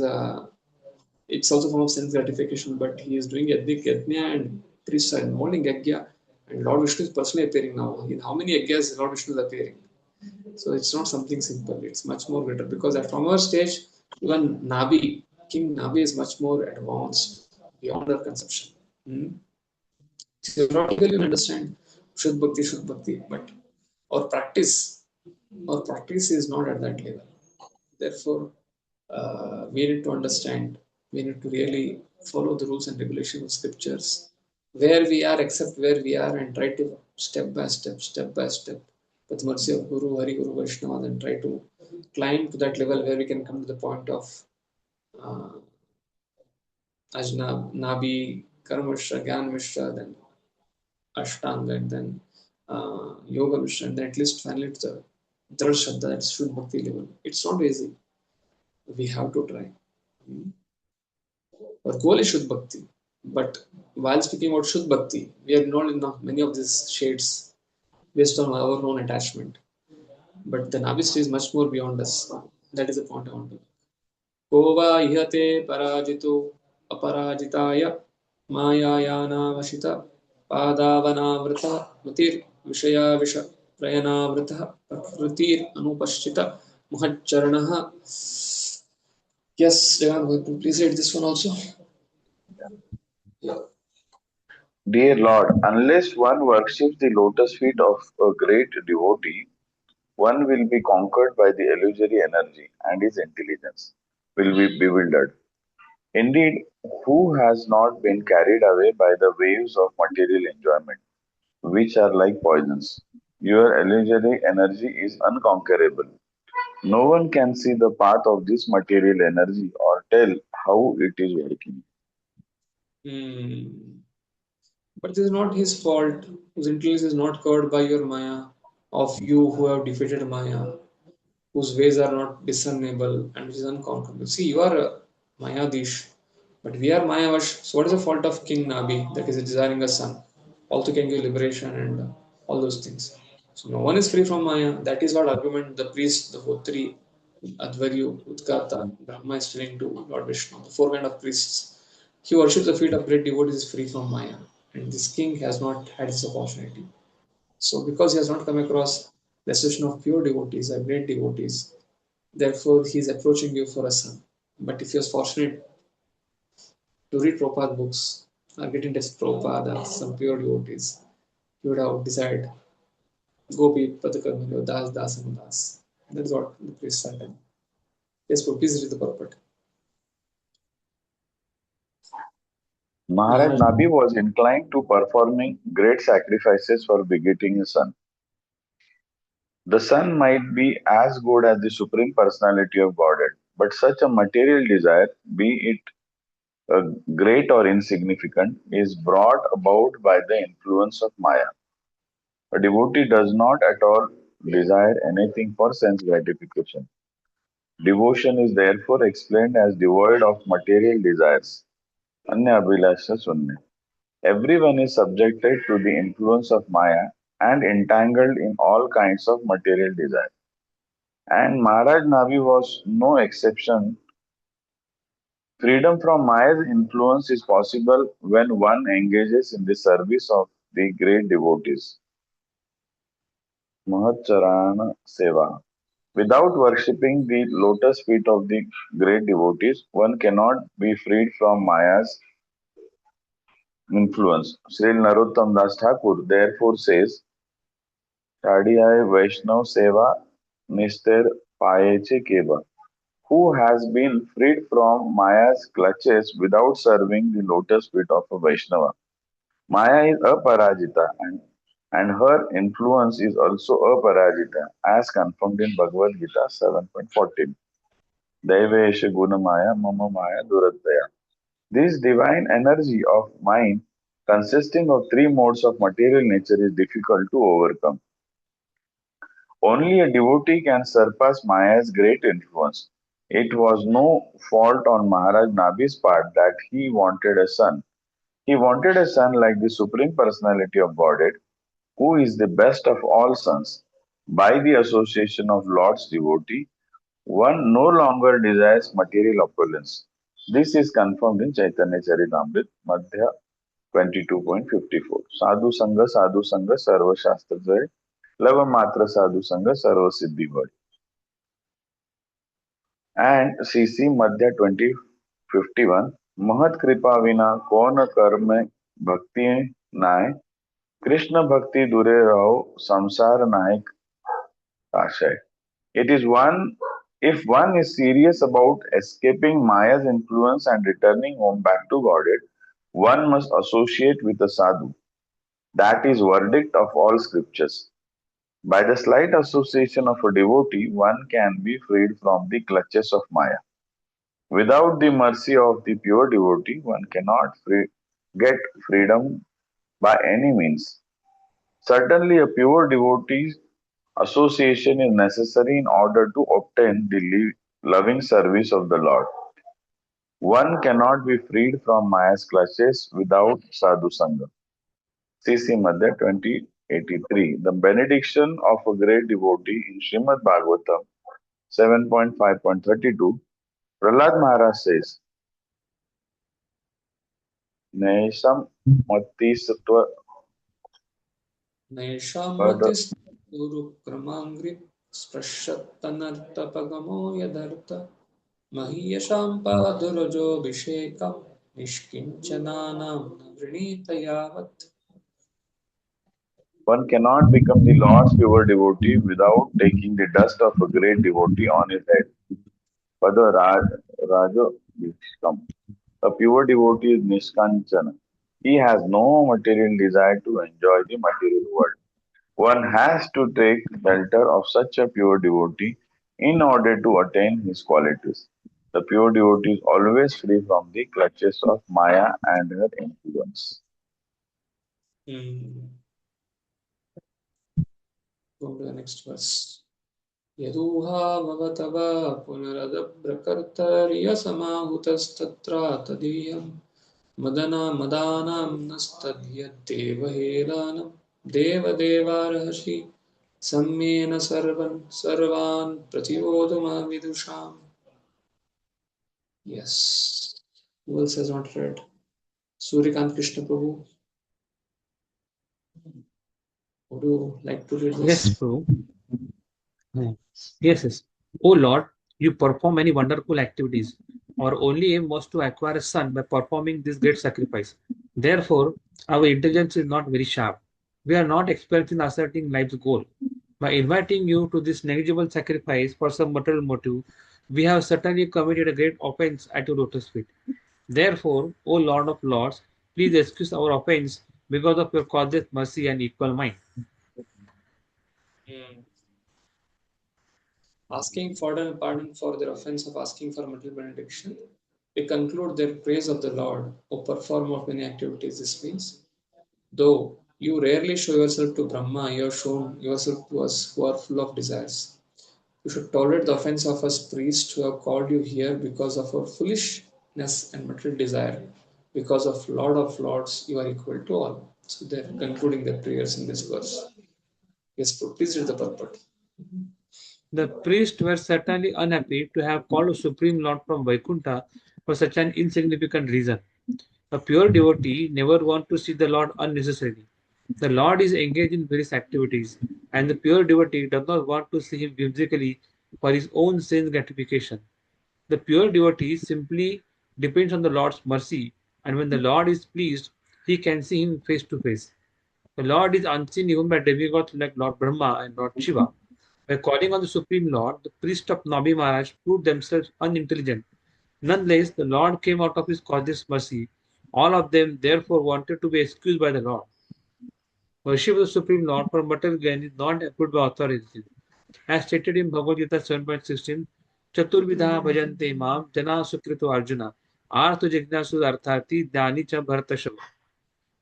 it's also a form of sense gratification, but he is doing yajna and priests are involved in yajna, and Lord Vishnu is personally appearing now. In how many yajnas Lord Vishnu is appearing? So it's not something simple. It's much more better because from our stage, even Nabi, King Nabi is much more advanced beyond our conception. Theoretically, we understand Shuddh Bhakti, but our practice is not at that level. Therefore, we need to understand, we need to really follow the rules and regulations of scriptures, where we are, accept where we are, and try to step by step, with the mercy of Guru, Hari Guru, Vaishnava, and try to climb to that level where we can come to the point of uh, Ajna, Nabi, Karma Mishra, Gyan Mishra, then Ashtanga, and then Yoga Mishra, and then at least finally to the Dral Shabda, that's Shuddh Bhakti level. It's not easy. We have to try. Our goal is Shuddh Bhakti. But while speaking about Shuddh Bhakti, we are involved in many of these shades based on our own attachment. But the Nabistri is much more beyond us. That is the point I want to make. Kova ihate parajito aparajitaya mayayana padavanavrata matir vishaya visha prayanavrata prakritir anupashchita muhacharanaha. Yes, Rehan, please read this one also. Yeah. Dear Lord, unless one worships the lotus feet of a great devotee, one will be conquered by the illusory energy and his intelligence will be bewildered. Indeed, who has not been carried away by the waves of material enjoyment, which are like poisons? Your illusory energy is unconquerable. No one can see the path of this material energy or tell how it is working. But this is not his fault, whose intelligence is not covered by your Maya, of you who have defeated Maya, whose ways are not discernible and which is unconquerable. See, you are a Mayadish, but we are Mayavash. So, what is the fault of King Nabi that is desiring a son? Also can give liberation and all those things. So, no one is free from Maya. That is what argument the priest, the Hotri, Advaryu, Udgata, Brahma is telling to Lord Vishnu. The four kind of priests. He worships the feet of great devotees, is free from Maya. And this king has not had this opportunity. So, because he has not come across the association of pure devotees, or great devotees, therefore he is approaching you for a son. But if he was fortunate to read Prabhupada books or get in touch with Prabhupada, some pure devotees, he would have decided, Gopi Patakarmilyo Das Das and Das. That is what the priests are telling. Yes, please read the purport. Maharaj Nabi was inclined to performing great sacrifices for begetting a son. The son might be as good as the Supreme Personality of Godhead, but such a material desire, be it great or insignificant, is brought about by the influence of Maya. A devotee does not at all desire anything for sense gratification. Devotion is therefore explained as devoid of material desires. Anya Abhilasha Sunne. Everyone is subjected to the influence of Maya and entangled in all kinds of material desire. And Maharaj Navi was no exception. Freedom from Maya's influence is possible when one engages in the service of the great devotees. Mahacharana Seva. Without worshipping the lotus feet of the great devotees, one cannot be freed from Maya's influence. Sri Narottam Das Thakur therefore says, Tadiyai Vaishnav Seva Nister Payeche Keva. Who has been freed from Maya's clutches without serving the lotus feet of a Vaishnava. Maya is aparajita and her influence is also aparajita as confirmed in Bhagavad Gita 7.14. Daivesha Gunamaya Mama Maya Durataya. This divine energy of mind consisting of three modes of material nature is difficult to overcome. Only a devotee can surpass Maya's great influence. It was no fault on Maharaj Nabi's part that he wanted a son. He wanted a son like the Supreme Personality of Godhead, who is the best of all sons. By the association of Lord's devotee, one no longer desires material opulence. This is confirmed in Chaitanya Charitamrita, Madhya 22.54. Sadhu Sangha Sarva Shastra Jai. Lava Matra Sadhu Sangha Sarva Siddhi Bhai. And CC Madhya 2051 Mahat Kripa Vina Kona Karma Bhakti Nai Krishna Bhakti Dure Rao Samsar Naik Kashay. It is one if one is serious about escaping Maya's influence and returning home back to Godhead, one must associate with a sadhu. That is verdict of all scriptures. By the slight association of a devotee, one can be freed from the clutches of Maya. Without the mercy of the pure devotee, one cannot get freedom by any means. Certainly, a pure devotee's association is necessary in order to obtain the loving service of the Lord. One cannot be freed from Maya's clutches without sadhu sangha. CC Madhya 2083. The benediction of a great devotee in Srimad Bhagavatam 7.5.32. Prahlad Maharaj says, Naisham Mati Sattva नैषां मतिस्तुरुक्रमाङ्घ्रि स्पृशत्तनर्तपगमो यदर्थ महीयशां पादुरजोऽभिषेकं निष्किञ्चनानां न वृणीत यावत्. One cannot become the Lord's pure devotee without taking the dust of a great devotee on his head. Pada Raja Vishkam. A pure devotee is Nishkanchana. He has no material desire to enjoy the material world. One has to take shelter of such a pure devotee in order to attain his qualities. The pure devotee is always free from the clutches of Maya and her influence. Go to the next verse. यदूहावतवा पुनरदभ्रकर्तर्यसमाहुतस्तत्रा तदीयं मदानां नस्तद्यद्देवहेलानं देवदेवार्हसि सम्येन सर्वान् प्रतिबोधुमविदुषाम्. Yes. Who else has not read? Suryakant Krishna Prabhu. Would you like to read this? Yes, Prabhu. Yes. O Lord, you perform many wonderful activities. Our only aim was to acquire a son by performing this great sacrifice. Therefore, our intelligence is not very sharp. We are not experts in ascertaining life's goal. By inviting you to this negligible sacrifice for some material motive, we have certainly committed a great offense at your lotus feet. Therefore, O Lord of Lords, please excuse our offense because of your causeless mercy and equal mind. Asking pardon for their offense of asking for material benediction, we conclude their praise of the Lord, O performer of many activities. This means, though you rarely show yourself to Brahma, you have shown yourself to us who are full of desires. You should tolerate the offense of us priests who have called you here because of our foolishness and material desire. Because of Lord of Lords, you are equal to all. So they're concluding their prayers in this verse. Yes, please read the purport. The priests were certainly unhappy to have called a Supreme Lord from Vaikuntha for such an insignificant reason. A pure devotee never wants to see the Lord unnecessarily. The Lord is engaged in various activities, and the pure devotee does not want to see him whimsically for his own sense gratification. The pure devotee simply depends on the Lord's mercy, and when the Lord is pleased, he can see him face to face. The Lord is unseen even by demigods like Lord Brahma and Lord Shiva. By calling on the Supreme Lord, the priests of Nabi Maharaj proved themselves unintelligent. Nonetheless, the Lord came out of his causeless mercy. All of them therefore wanted to be excused by the Lord. Worship of the Supreme Lord for material gain is not approved by authorities. As stated in Bhagavad Gita 7.16, Chaturvidha bhajante mam jana sukrito arjuna artha jignasu arthati dhyani cha bhartashav.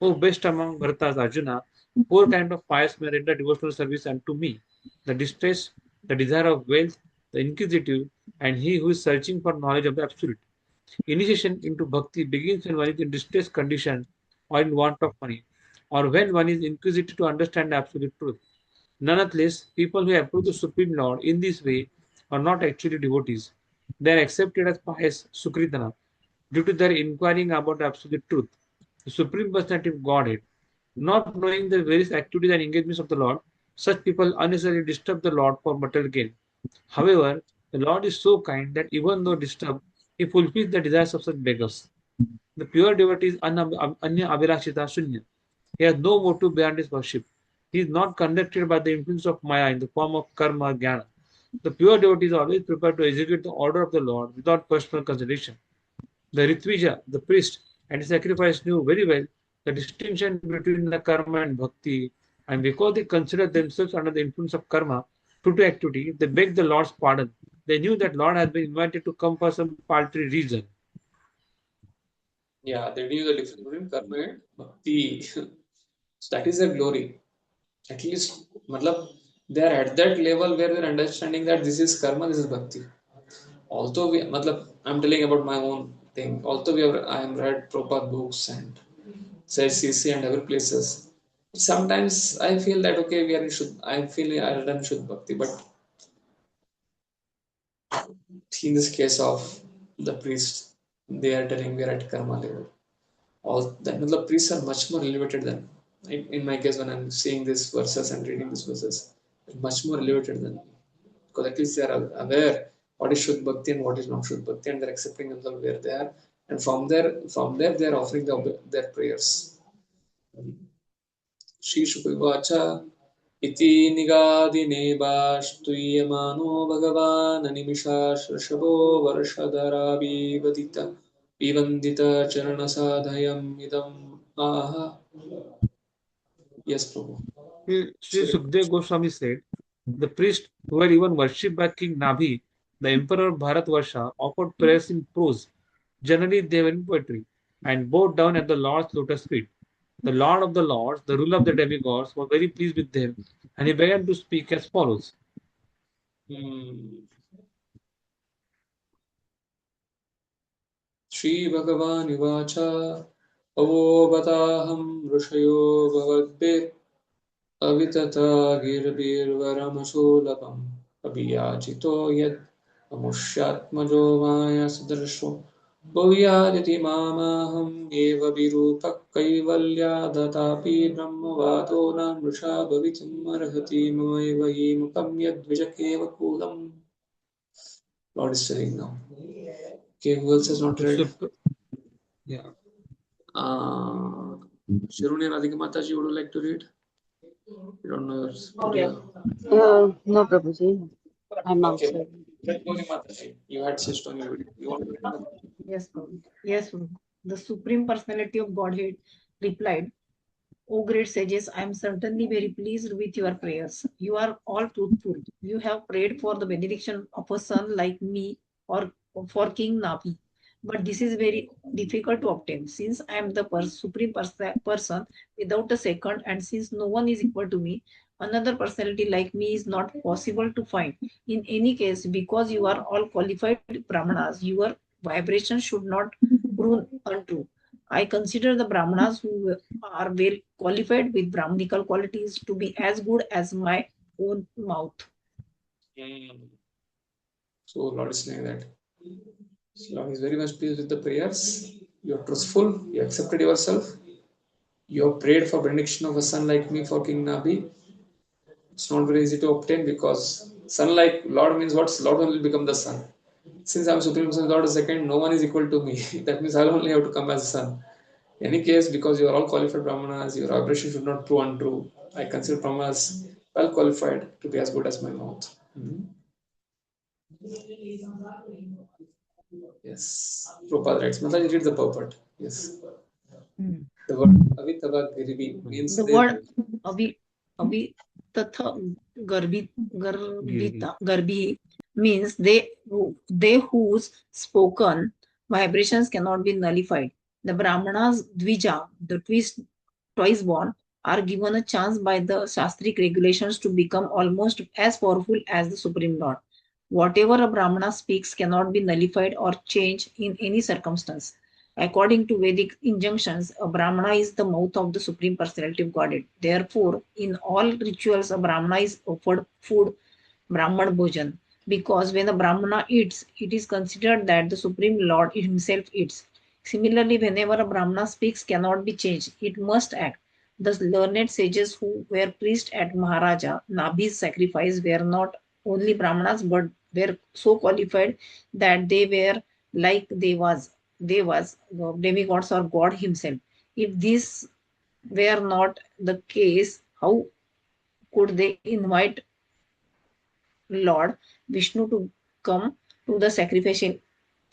O best among Bharatas Arjuna, four kind of pious may render devotional service unto me: the distressed, the desire of wealth, the inquisitive, and he who is searching for knowledge of the absolute. Initiation into bhakti begins when one is in distressed condition or in want of money, or when one is inquisitive to understand the absolute truth. Nonetheless, people who approve the Supreme Lord in this way are not actually devotees. They are accepted as pious Sukritana due to their inquiring about the absolute truth, the Supreme Personality of Godhead. Not knowing the various activities and engagements of the Lord, Such people unnecessarily disturb the Lord for material gain. However, the Lord is so kind that even though disturbed, he fulfills the desires of such beggars. The pure devotee is anya abhirashita shunya. He has no motive beyond his worship. He is not conducted by the influence of Maya in the form of karma or jnana. The pure devotee is always prepared to execute the order of the Lord without personal consideration. The Ritvija, the priest, and the sacrifice knew very well the distinction between the karma and bhakti, and because they considered themselves under the influence of karma, true to activity, they begged the Lord's pardon. They knew that Lord had been invited to come for some paltry reason. Yeah, they knew the difference between karma and bhakti. So that is their glory. At least, matlab, they are at that level where they're understanding that this is karma, this is bhakti. Although I'm telling about my own thing. Although I am read Prabhupada books and CC and other places. Sometimes I feel that okay, we are in Shuddha. I'm feeling I have done Shuddha Bhakti, but in this case of the priest, they are telling we are at karma level. All that the priests are much more elevated than in my case when I'm seeing these verses and reading these verses, much more elevated than me. Because at least they are aware what is Shuddha Bhakti and what is not Shuddha Bhakti, and they're accepting themselves where they are, and from there they are offering their prayers. Shri Shukrivacha इति निगादिने बाष्तूयमानो भगवान् निमिषाश्रशवो वर्षधराभिवन्दित चरणसाधयम् इदम् आह. Yes, Prabhu. Sri Sukdev Goswami said, the priests who were even worshipped by King Nabhi, the emperor of Bharatvarsha, offered prayers in prose. Generally, they were in poetry, and bowed down at the Lord's lotus feet. The Lord of the Lords, the ruler of the demigods, was very pleased with them, and he began to speak as follows. Shri Bhagavan Ivacha Avobhataham Rushayo Bhavadbir Avitata Girbir Varamasulapam Abhiyachito Yad Amushyatmajo Maya Sadrasho Bhuvyaditi Mamaham Eva Virupak Kaivalyadatapi Brahmavato Namrusha Bhavitam Arhati Maeva Himukam Yadvijakeva Kulam. Lord is telling now. Okay, who else has not read? Yeah. Shiruni Radhika Mataji, would you like to read? You don't know yours. No, Prabhuji. I'm outside. Mataji, you had said on your video. You want to read? Yes, Prabhu. Yes, Prabhu. The Supreme Personality of Godhead replied, O great sages, I am certainly very pleased with your prayers. You are all truthful. You have prayed for the benediction of a son like me or for King Nabi. But this is very difficult to obtain since I am the supreme person without a second, and since no one is equal to me, another personality like me is not possible to find. In any case, because you are all qualified brahmanas, your vibration should not prove untrue. I consider the brahmanas who are well qualified with brahmanical qualities to be as good as my own mouth. So Lord is saying that Lord is very much pleased with the prayers. You are truthful. You accepted yourself. You have prayed for benediction of a son like me for King Nabi. It's not very easy to obtain because son like Lord means what? Lord will become the son. Since I'm Supreme Person, Lord is second, no one is equal to me. That means I'll only have to come as a son. In any case, because you are all qualified brahmanas, your vibration should not prove untrue. I consider brahmanas well qualified to be as good as my mouth. Yes. Prabhupada writes. Mataji, read the purport. Yes. The word avitava giribi means the word avitatha garbi means they whose spoken vibrations cannot be nullified. The Brahmanas Dvija, the twice born, are given a chance by the Shastric regulations to become almost as powerful as the Supreme Lord. Whatever a Brahmana speaks cannot be nullified or changed in any circumstance. According to Vedic injunctions, a Brahmana is the mouth of the Supreme Personality of Godhead. Therefore, in all rituals, a Brahmana is offered food, Brahman Bhojan, because when a Brahmana eats, it is considered that the Supreme Lord himself eats. Similarly, whenever a Brahmana speaks, cannot be changed. It must act. The learned sages who were priests at Maharaja Nabhi's sacrifice were not only Brahmanas but were so qualified that they were like devas, demigods or God himself. If this were not the case, how could they invite Lord Vishnu to come to the sacrificial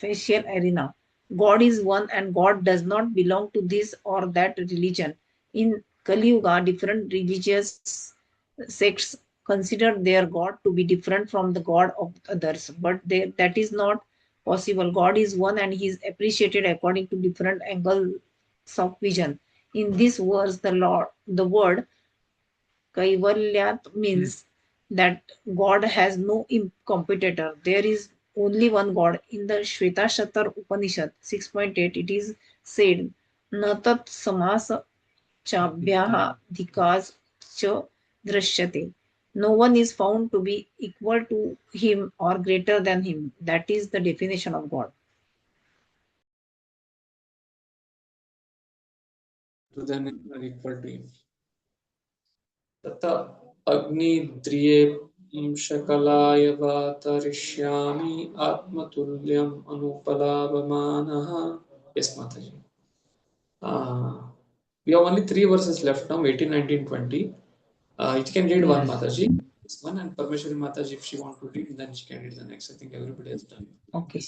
arena? God is one and God does not belong to this or that religion. In Kali Yuga, different religious sects consider their God to be different from the God of others, but that is not possible. God is one and he is appreciated according to different angles of vision. In this verse, the word Kaivalyat means that God has no competitor. There is only one God. In the Shvetashatar Upanishad 6.8, it is said, Natat samas chabhyaha dhikas cha drishyate. No one is found to be equal to him or greater than him. That is the definition of God. To them are equal to him. Tata Agni Shakalaya Vatarishyami Atmatulyam Anupalabhamanaha. Yes, Mataji. We have only 3 verses left now, 18, 19, 20. You can read one, Mataji. This one, and Parmeshwari Mataji, if she wants to read, then she can read the next. I think everybody has done. Okay.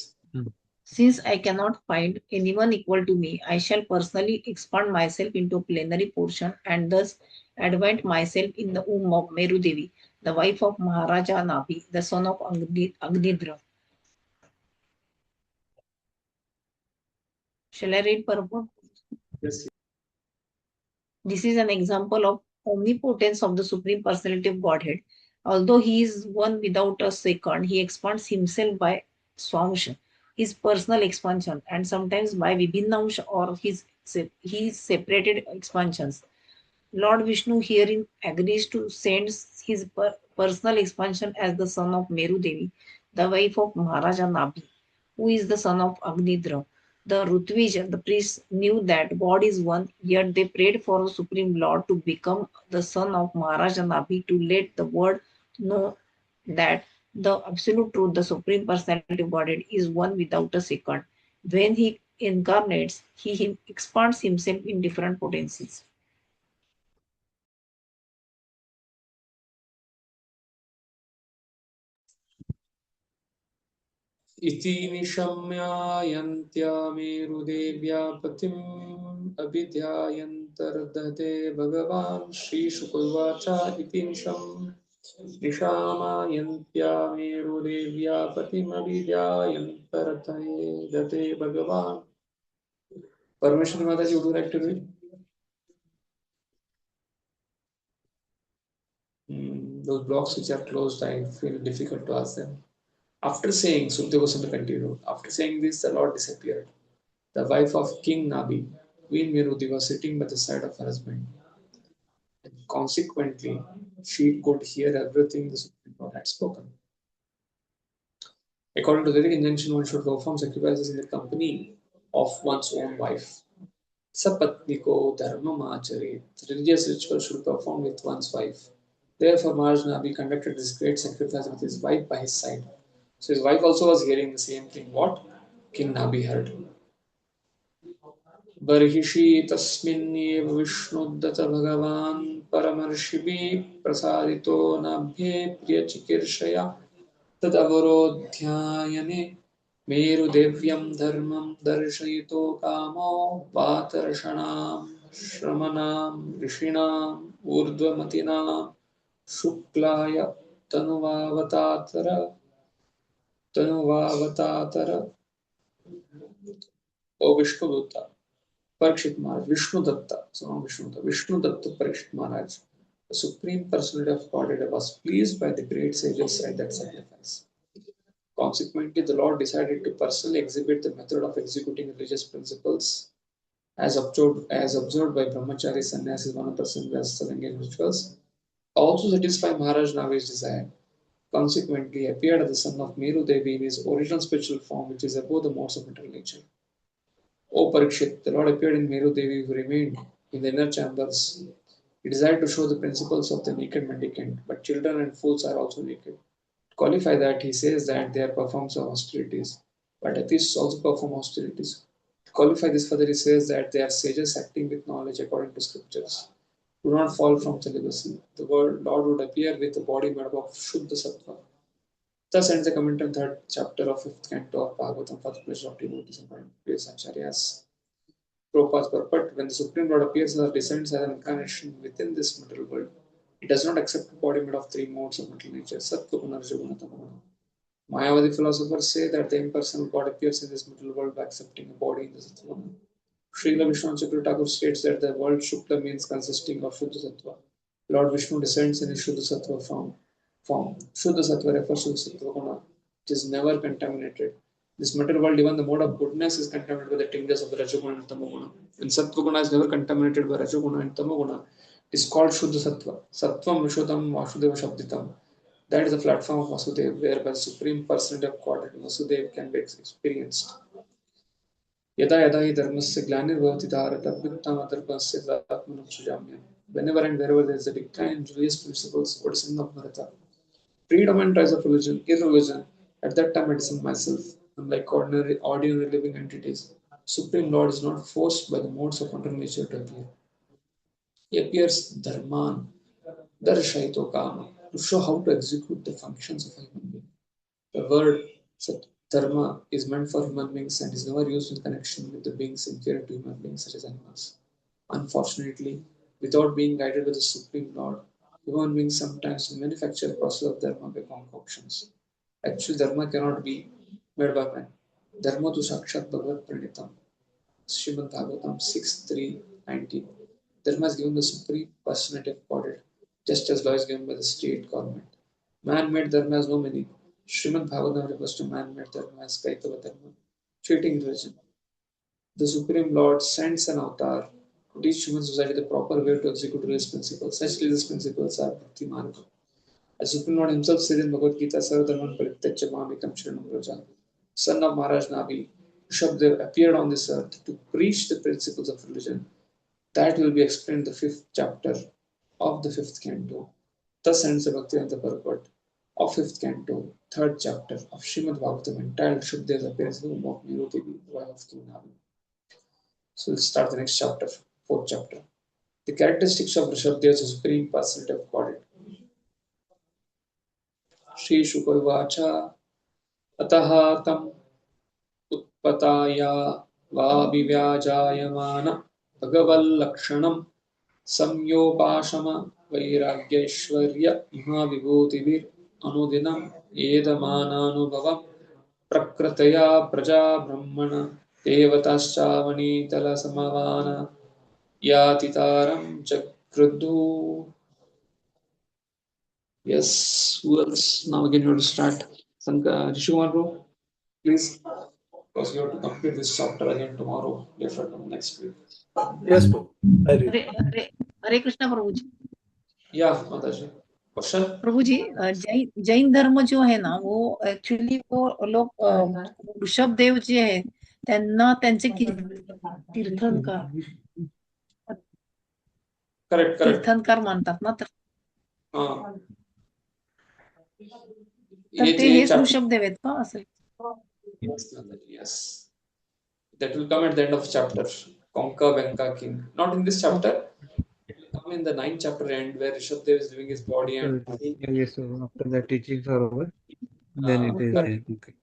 Since I cannot find anyone equal to me, I shall personally expand myself into a plenary portion and thus advent myself in the womb of Meru Devi, the wife of Maharaja Nabhi, the son of Agnidra. Shall I read purport? Yes. This is an example of omnipotence of the Supreme Personality of Godhead. Although he is one without a second, he expands himself by Swamsha, his personal expansion, and sometimes by Vibhinnamsha or his separated expansions. Lord Vishnu herein agrees to send his personal expansion as the son of Meru Devi, the wife of Maharaja Nabhi, who is the son of Agnidra. The Rutvija, the priests, knew that God is one, yet they prayed for the Supreme Lord to become the son of Maharaja Nabhi to let the world know that the absolute truth, the Supreme Personality of Godhead, is one without a second. When he incarnates, he expands himself in different potencies. इति निशम्यायन्त्या मेरुदेव्या पतिम् अभिध्यायन्तर्दधते भगवान् श्रीशुकुर्वाच इति निशामायन्त्या मेरुदेव्या पतिमभिध्यायन्तर्दधते भगवान्. Parmeshwari Mataji, would you like to read? Those blocks which are closed, I feel difficult to ask them. After saying, Sukhdeva Goswami continued, after saying this, the Lord disappeared. The wife of King Nabi, Queen Meruti, was sitting by the side of her husband. Consequently, she could hear everything the Supreme Lord had spoken. According to the Vedic injunction, one should perform sacrifices in the company of one's own wife. Sapatniko dharmamacharet. Religious rituals should be performed with one's wife. Therefore, Maharaj Nabi conducted this great sacrifice with his wife by his side. So his wife also was hearing the same thing what King Nabi heard. बर्हिषि तस्मिन्नेव विष्णुदत्त भगवान् परमर्षिभिः प्रसादितो नाभ्ये प्रियचिकीर्षया तदवरोध्यायने मेरुदेव्यं धर्मं दर्शयितो कामो वातर्षणां श्रमणां ऋषीणाम् ऊर्ध्वमतिनां शुक्लाय तनुवावतातर ओ विष्णुदूता Parikshit Maharaj, Vishnu Datta, son of Vishnu Datta Parikshit Maharaj, the Supreme Personality of Godhead, was pleased by the great sages at that sacrifice. Consequently, the Lord decided to personally exhibit the method of executing religious principles as observed by Brahmachari Sannyasis, 1% Vesterlangan rituals, also satisfy Maharaj Navi's desire. Consequently, he appeared as the son of Meru Devi in his original spiritual form, which is above the modes of material nature. O Parikshit, the Lord appeared in Meru Devi, who remained in the inner chambers He desired to show the principles of the naked mendicant, but children and fools are also naked. To qualify that, he says that they are performers of austerities, but atheists also perform austerities. To qualify this further, he says that they are sages acting with knowledge according to scriptures. Do not fall from celibacy. The Lord would appear with a body made up of Shuddha Sattva. Thus ends the commentary on third chapter of fifth canto of Bhagavatam for the pleasure of devotees and various acharyas. Prabhupada's purport: when the Supreme Lord appears or descends as an incarnation within this material world, it does not accept a body made of three modes of material nature: Sattva, Guna, Rajaguna, Tamaguna. Mayavadi philosophers say that the impersonal God appears in this material world by accepting a body in the Sattva Guna. Srila Vishnu Chakravarti Thakur states that the word Shukla means consisting of Shuddha Sattva. Lord Vishnu descends in his Shuddha Sattva form. Shuddha Sattva refers to the Sattva Guna. It is never contaminated. This material world, even the mode of goodness, is contaminated by the tingles of the Rajaguna and Tamaguna. And Sattva Guna is never contaminated by Rajaguna and Tamaguna. It is called Shuddha Sattva. Sattvam Vishuddham Vasudeva Shabditam. That is the platform of Vasudeva, whereby the Supreme Personality of Godhead Vasudeva can be experienced. Yada yada hi dharmasya glanirvavati dharata abhyuttamadarpasya atmanam sujamya. Whenever and wherever there is a decline in religious principles, what is in of Bharata? Predominant rise of religion, irreligion, at that time I discern myself. Unlike ordinary living entities, Supreme Lord is not forced by the modes of material nature to appear. He appears dharman, darshayito kama, to show how to execute the functions of a human being. The word dharma is meant for human beings and is never used in connection with the beings inferior to human beings such as animals. Unfortunately, without being guided by the Supreme Lord, human beings sometimes manufacture the process of dharma by concoctions. Actually, dharma cannot be made by man. Dharma tu sakshat bhagavat pranitam. Srimad Bhagavatam 6.3.19. Dharma is given the supreme personality of Godhead, just as law is given by the state government. Man-made dharma has no meaning. Srimad Bhagavatam refers to man-made dharma as Kaitava dharma, treating religion. The Supreme Lord sends an avatar to teach human society the proper way to execute religious principles. Such religious principles are Bhakti Marga. As Supreme Lord himself said in Bhagavad Gita, Sarvadharman Parityajya Mamekam Sharanam Vraja, son of Maharaj Nabi, Rishabdev appeared on this earth to preach the principles of religion. That will be explained in the fifth chapter of the fifth canto. Thus ends the Bhaktivedanta purport of fifth canto, third chapter of Srimad Bhagavatam, entitled Rishabdev's appearance in the womb of Nirudevi, the wife of King Nabi. So we'll start the next chapter, fourth chapter. The characteristics of Rishabdev as a supreme personality of Godhead. Shri Shukavacha Ataha Tam Utpataya Vabivyajayamana Bhagaval Samyopashama Vairagyeshwarya Mahavibhutivir Anudinam Edamananubhavam Prakrataya Praja Brahmana Devatascha Samavana Yatitaram Chakrudu. Yes, who else? Now again you have to start. Rishikumar bro, please, because you have to complete this chapter again tomorrow, day from next week. Yes, bro. I read. Hare Krishna Prabhu ji. Yeah, Mataji. Question? प्रभु जी, जैन धर्म जो है ना, वो actually वो लोग ऋषभ देव जे आहे त्यांना त्यांचे तीर्थंकर Correct. तीर्थंकर मानतात ना, तर ये ते हेच ऋषभ देव आहेत का असं? Yes. That will come at the end of chapter. Conquer Venka King. Not in this chapter. It will come in the 9th chapter end where Rishabdev is leaving his body and Yes, so after the teachings are over, then it is there. Okay.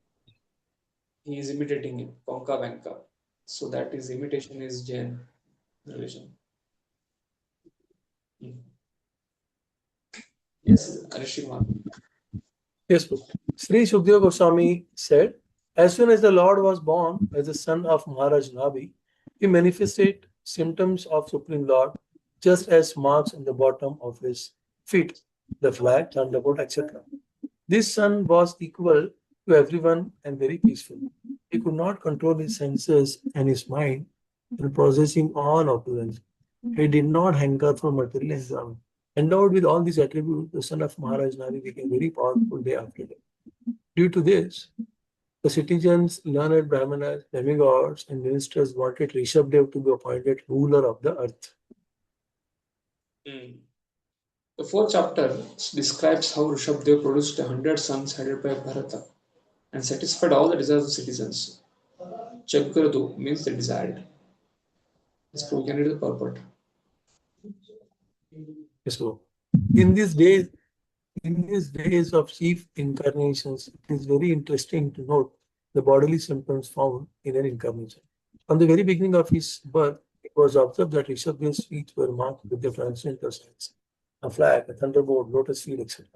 he is imitating him. Conquer Venka. So that his imitation is Jain religion. Yes, Arishima. Yes, bro. Sri Sukadeva Goswami said, as soon as the Lord was born as the son of Maharaj Nabi, he manifested symptoms of Supreme Lord just as marks on the bottom of his feet, the flag, thunderbolt, etc. This son was equal to everyone and very peaceful. He could not control his senses and his mind while possessing all opulence. He did not hanker for materialism. Endowed with all these attributes, the son of Maharaj Nabi became very powerful day after day. Due to this, the citizens, learned brahmanas, demigods, and ministers wanted Rishabdev to be appointed ruler of the earth. The fourth chapter describes how Rishabdev produced 100 sons headed by Bharata and satisfied all the desires of citizens. Jagradu means the desired. Yes, Prabhu, can you read the purport? Yes, Prabhu. In these days of chief incarnations, it is very interesting to note the bodily symptoms found in an incarnation. From the very beginning of his birth, it was observed that Rishabh's feet were marked with the transcendental signs, a flag, a thunderbolt, lotus feet, etc.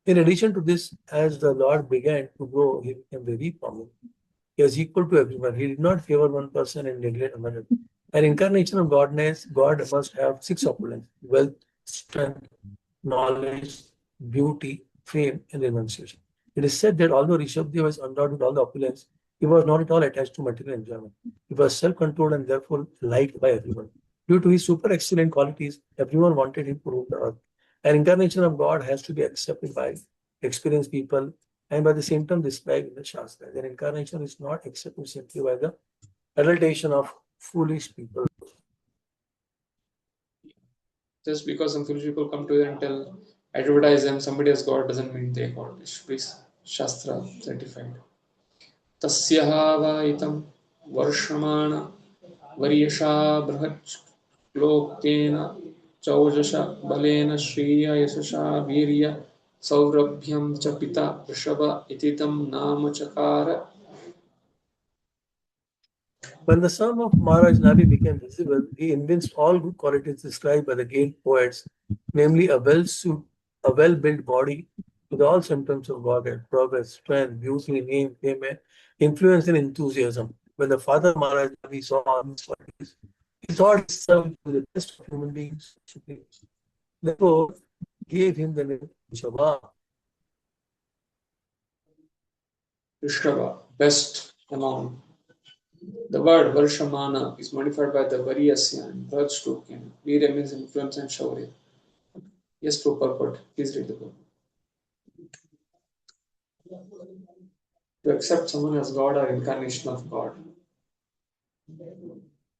In addition to this, as the Lord began to grow, he became very prominent. He was equal to everyone. He did not favor one person and neglect another. An incarnation of godness, God must have six opulence: wealth, strength, knowledge, beauty, fame, and renunciation. It is said that although Rishabdev was endowed with all the opulence, he was not at all attached to material enjoyment. He was self-controlled and therefore liked by everyone. Due to his super excellent qualities, everyone wanted him to rule the earth. An incarnation of God has to be accepted by experienced people and by the symptom described in the Shastra. An incarnation is not accepted simply by the adultation of foolish people. Just because some foolish people come together and advertise them, somebody has God, doesn't mean they God. It should be Shastra certified. तस्यः वायितं वर्षमाण वर्यषा बृहच्छ्लोकेन चौजश बलेन श्रिया यशसा वीर्य सौरभ्यं च पिता वृषभ इति तं नाम चकार. When the son of Maharaj Nabi became visible, he evinced all good qualities described by the Gaelic poets, namely a well-built body with all symptoms of Godhead, progress, strength, beauty, name, fame, influence, and enthusiasm. When the father Maharaj Nabi saw all these qualities, he thought he served to the best of human beings. Therefore, gave him the name Rishabha. Rishabha, best among. The word Varshamana is modified by the Varyasya and Bhajstukin. Virya means influence and Shaurya. Yes, purport. Please read the book. To accept someone as God or incarnation of God,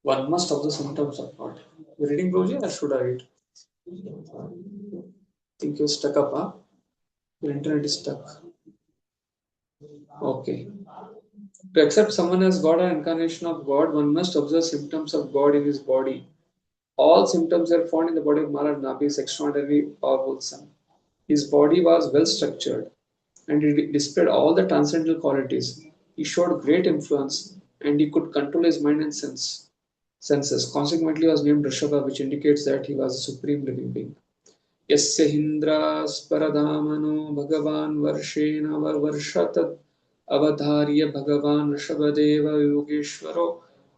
one must have the symptoms of God. You reading, Broji, or should I read? Think you're stuck up, huh? Your internet is stuck. Okay. To accept someone as God or incarnation of God, one must observe symptoms of God in his body. All symptoms are found in the body of Maharaj Nabi's extraordinarily powerful son. His body was well structured and he displayed all the transcendental qualities. He showed great influence and he could control his mind and senses. Consequently, he was named Rishabha, which indicates that he was a supreme living being. यस्य हिन्द्रास्परधामनो भगवान् वर्षेण वर्षतद् अवधार्य भगवान् Rishabhdev योगेश्वरो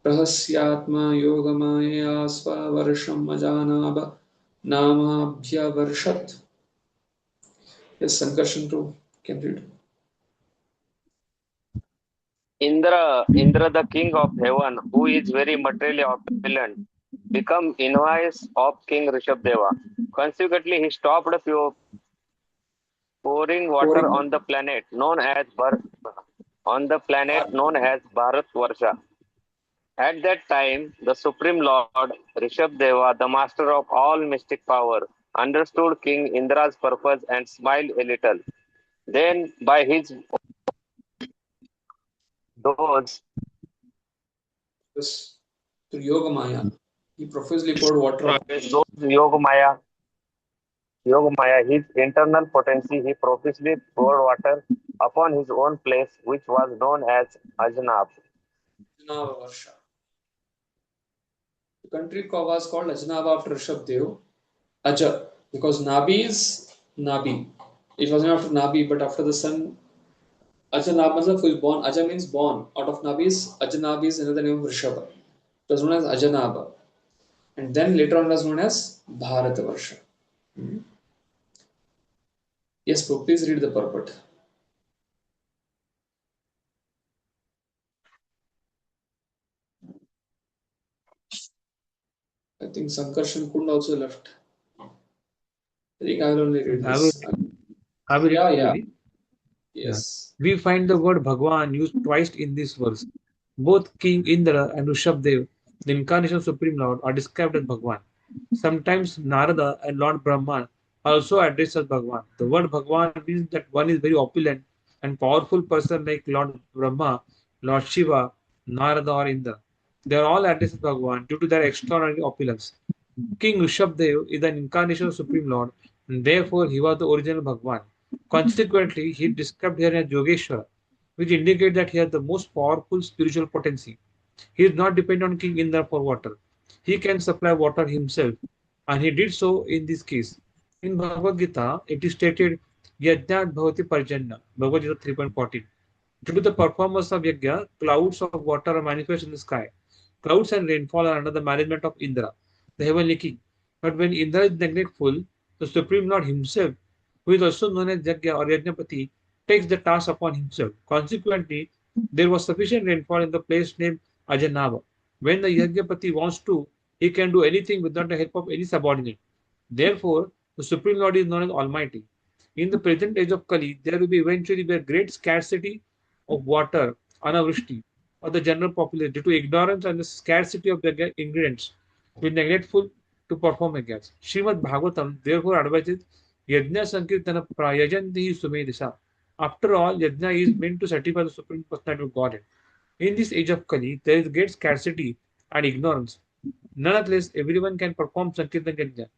रहस्यात्मा योगमायया स्ववर्षम् अजानाभ नामाभ्यवर्षत्. Yes, Sankarshan too can read. Indra, the king of heaven, who is very materially opulent, become envious of King Rishabdeva. Consequently, he stopped pouring water on the planet known as Bharat Varsha. At that time, the Supreme Lord Rishabdeva, the master of all mystic power, understood King Indra's purpose and smiled a little. Then, by his those To Yogamaya, he profusely poured water on Yogamaya, his internal potency, he profusely poured water upon his own place, which was known as Ajnab. Varsha. The country was called Ajnaba after Rishabdev. Aja, because Nabi is Nabi. It wasn't after Nabi, but after the son. Ajanaba, who is born. Aja means born. Out of Nabi is Ajanabi is another name of Rishabha. It was known as Ajanaba. And then later on it was known as Bharatavarsha. Yes, Prabhu, please read the purport. I think Sankarshan Kund also left. I think I will only read this. I will read Yeah. it. Yes. We find the word Bhagwan used twice in this verse. Both King Indra and Rishabdev, the incarnation of Supreme Lord, are described as Bhagwan. Sometimes Narada and Lord Brahma also addressed as Bhagwan. The word Bhagwan means that one is very opulent and powerful person like Lord Brahma, Lord Shiva, Narada or Indra. They are all addressed as Bhagwan due to their extraordinary opulence. King Rishabdev is an incarnation of Supreme Lord, and therefore he was the original Bhagwan. Consequently, he is described here as Yogeshwara, which indicates that he has the most powerful spiritual potency. He is not dependent on King Indra for water. He can supply water himself, and he did so in this case. In Bhagavad Gita, it is stated, Yajnat Bhavati Parjanya, Bhagavad Gita 3.14. Due to the performance of Yajna, clouds of water are manifest in the sky. Clouds and rainfall are under the management of Indra, the heavenly king. But when Indra is neglectful, the Supreme Lord himself, who is also known as Yajna or Yajnapati, takes the task upon himself. Consequently, there was sufficient rainfall in the place named Ajanava. When the Yajnapati wants to, he can do anything without the help of any subordinate. Therefore, the Supreme Lord is known as Almighty. In the present age of Kali, there will be eventually be a great scarcity of water, anavrushti, for the general population due to ignorance and the scarcity of the ingredients, will neglectful to perform yajnas. Srimad Bhagavatam therefore advises Yajna Sankirtana Prayajanti Sumedisa. After all, Yajna is meant to satisfy the Supreme Personality of Godhead. In this age of Kali, there is great scarcity and ignorance. Nonetheless, everyone can perform Sankirtan Yajna.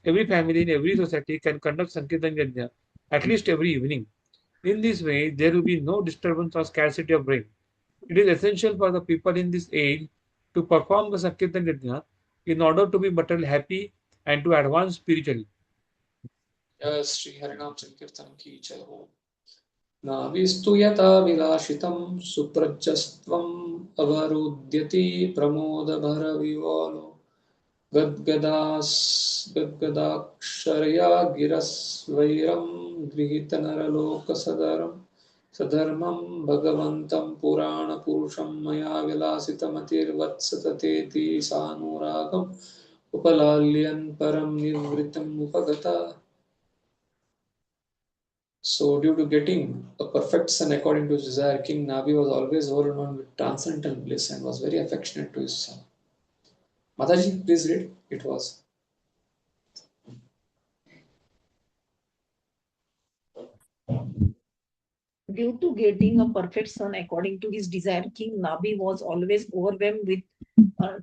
Every family in every society can conduct Sankirtan Yajna at least every evening. In this way, there will be no disturbance or scarcity of rain. It is essential for the people in this age to perform the Sankirtan Yajna in order to be materially happy and to advance spiritually. Sri Harinam Sankirtanam ki jai ho. नाभिस्तु यथा विलासितं सुप्रजस्त्वम् अवरुध्यति प्रमोदभरविवोलो गद्गदाक्षरया गिरस्वैरं गृहीतनरलोकसदरं सधर्मं भगवन्तं पुराणपुरुषं मया विलासितमतिर्वत्सततेति सानुरागम् उपलाल्यन् परं निवृत्तम् उपगता. So, due to getting a perfect son according to his desire, King Nabi was always overwhelmed with transcendental bliss and was very affectionate to his son. Mataji, please read. It was. Due to getting a perfect son according to his desire, King Nabi was always overwhelmed with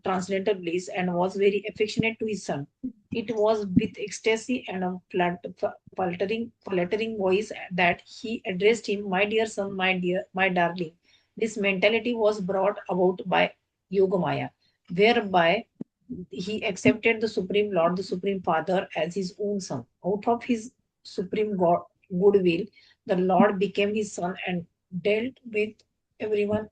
transcendental bliss and was very affectionate to his son. It was with ecstasy and a flattering voice that he addressed him, "My dear son, my darling." This mentality was brought about by Yogamaya, whereby he accepted the Supreme Lord, the Supreme Father, as his own son. Out of his supreme goodwill, the Lord became his son and dealt with everyone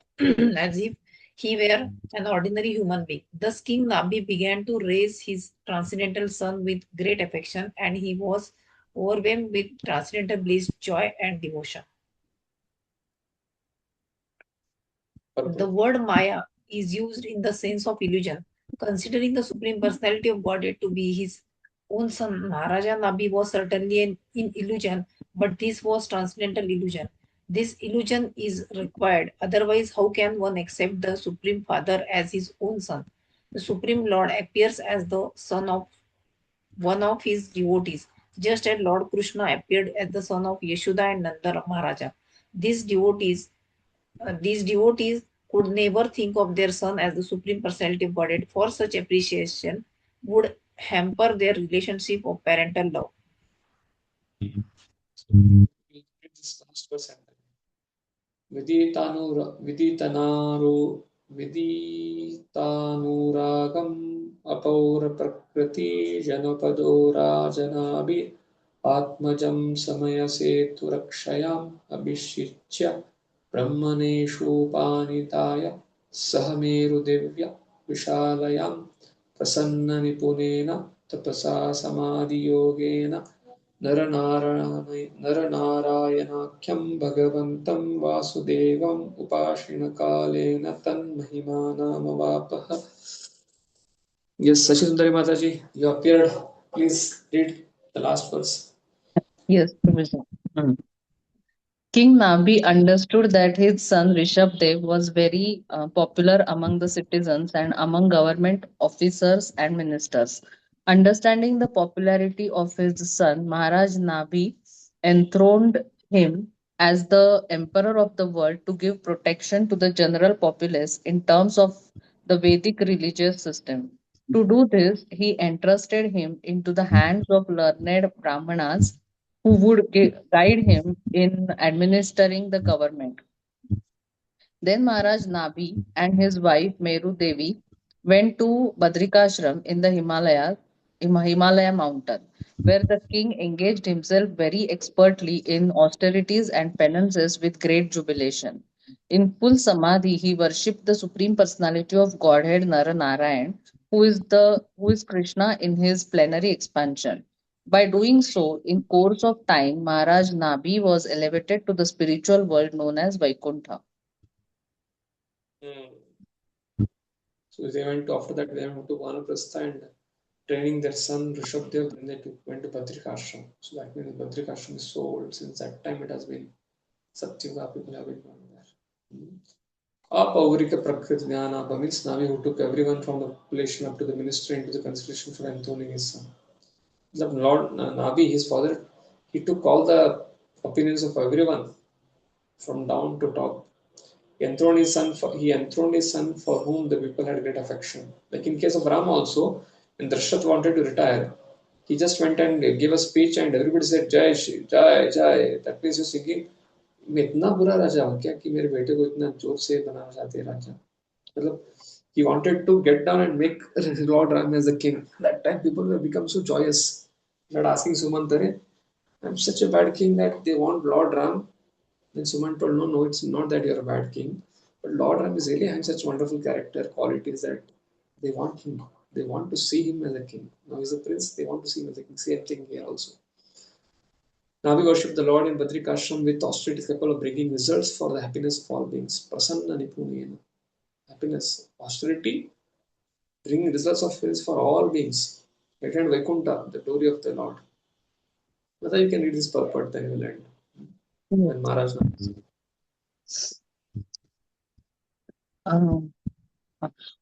as if he were an ordinary human being. Thus, King Nabi began to raise his transcendental son with great affection, and he was overwhelmed with transcendental bliss, joy, and devotion. The word Maya is used in the sense of illusion. Considering the Supreme Personality of Godhead to be his own son, Maharaja Nabi was certainly in illusion, but this was transcendental illusion. This illusion is required. Otherwise, how can one accept the Supreme Father as his own son? The Supreme Lord appears as the son of one of his devotees, just as Lord Krishna appeared as the son of Yashoda and Nanda Maharaja. These devotees could never think of their son as the Supreme Personality of Godhead, for such appreciation would hamper their relationship of parental love. विदितानुरागम् अपौरप्रकृति जनपदो राजनाभि आत्मजं समयसेतुरक्षयाम् अभिषिच्य ब्रह्मणेषूपानिताय सह मेरुदिव्य विशालयां प्रसन्ननिपुणेन तपसा समाधियोगेन नरनारायणाख्यं भगवन्तं वासुदेवम् उपासनकालेन तन्महिमानामवापः. Yes, Sashi Sundari Mataji, you appeared. Please read the last verse. Yes, Prabhuji. King Nabi understood that his son Rishabdev was very popular among the citizens and among government officers and ministers. Understanding the popularity of his son, Maharaj Nabi enthroned him as the emperor of the world to give protection to the general populace in terms of the Vedic religious system. To do this, he entrusted him into the hands of learned Brahmanas who would guide him in administering the government. Then Maharaj Nabi and his wife Meru Devi went to Badrikashram in the Himalaya mountain, where the king engaged himself very expertly in austerities and penances with great jubilation. In full samadhi, he worshipped the Supreme Personality of Godhead Narayan, who is Krishna in his plenary expansion. By doing so, in course of time, Maharaj Nabi was elevated to the spiritual world known as Vaikuntha. So they went to, after that they went to Vanaprastha and training their son Rishabdev, then they went to Badrikashram. So that means Badrikashram is so old, since that time it has been Satyuga, people have been going there. Apaurika Prakriti Jnana means Navi who took everyone from the population up to the ministry into the consideration for enthroning his son. The Lord Navi, his father, he took all the opinions of everyone from down to top. He enthroned his son for whom the people had great affection. Like in case of Rama also, when Darshat wanted to retire, he just went and gave a speech and everybody said Jai Shri, Jai Jai. That means you're thinking, मैं इतना बुरा राजा हूँ क्या कि मेरे बेटे को इतना जोर से बनाना चाहते हैं राजा. मतलब he wanted to get down and make Lord Ram as the king. That time people were become so joyous. Not asking Sumantare, I'm such a bad king that they want Lord Ram. Then Suman told, no, no, it's not that you're a bad king. But Lord Ram is really having such wonderful character qualities that they want him. They want to see him as a king. Now he's a prince, they want to see him as a king. Same thing here also. Now we worship the Lord in Badrikashram with austerity capable of bringing results for the happiness of all beings. Prasanna Nipunena. Happiness, austerity, bringing results of happiness for all beings. Attend Vaikuntha, the glory of the Lord. Whether you can read this purport, then you will end. When Maharaj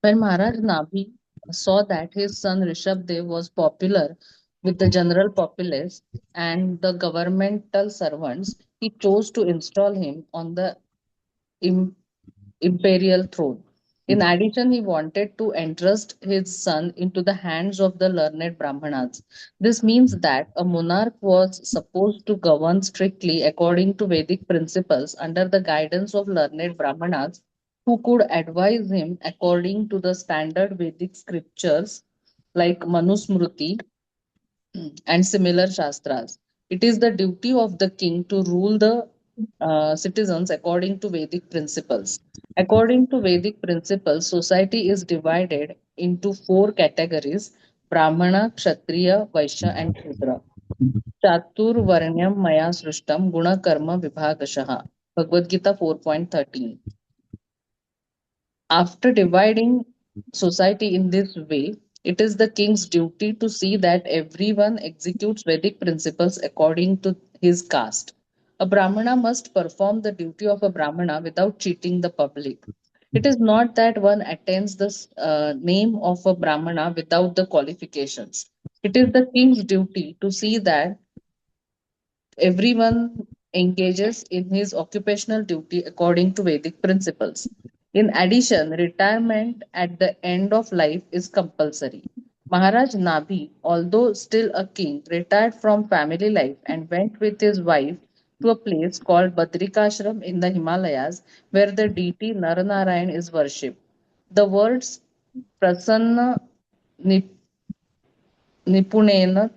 When Maharaj Nabhi saw that his son Rishabdev was popular with the general populace and the governmental servants, he chose to install him on the im- imperial throne. In addition, he wanted to entrust his son into the hands of the learned Brahmanas. This means that a monarch was supposed to govern strictly according to Vedic principles under the guidance of learned Brahmanas who could advise him according to the standard Vedic scriptures like Manusmriti and similar shastras. It is the duty of the king to rule the citizens according to Vedic principles. According to Vedic principles, society is divided into four categories: Brahmana, Kshatriya, Vaishya, and Shudra. Chatur Varnyam Maya Srishtam Guna Karma Vibhagashaha. Bhagavad Gita 4.13. After dividing society in this way, it is the king's duty to see that everyone executes Vedic principles according to his caste. A Brahmana must perform the duty of a Brahmana without cheating the public. It is not that one attains the name of a Brahmana without the qualifications. It is the king's duty to see that everyone engages in his occupational duty according to Vedic principles. In addition, retirement at the end of life is compulsory. Maharaj Nabi, although still a king, retired from family life and went with his wife to a place called Badrikashram in the Himalayas, where the deity Naranarayan is worshipped. The words Prasanna Nip- Nipunena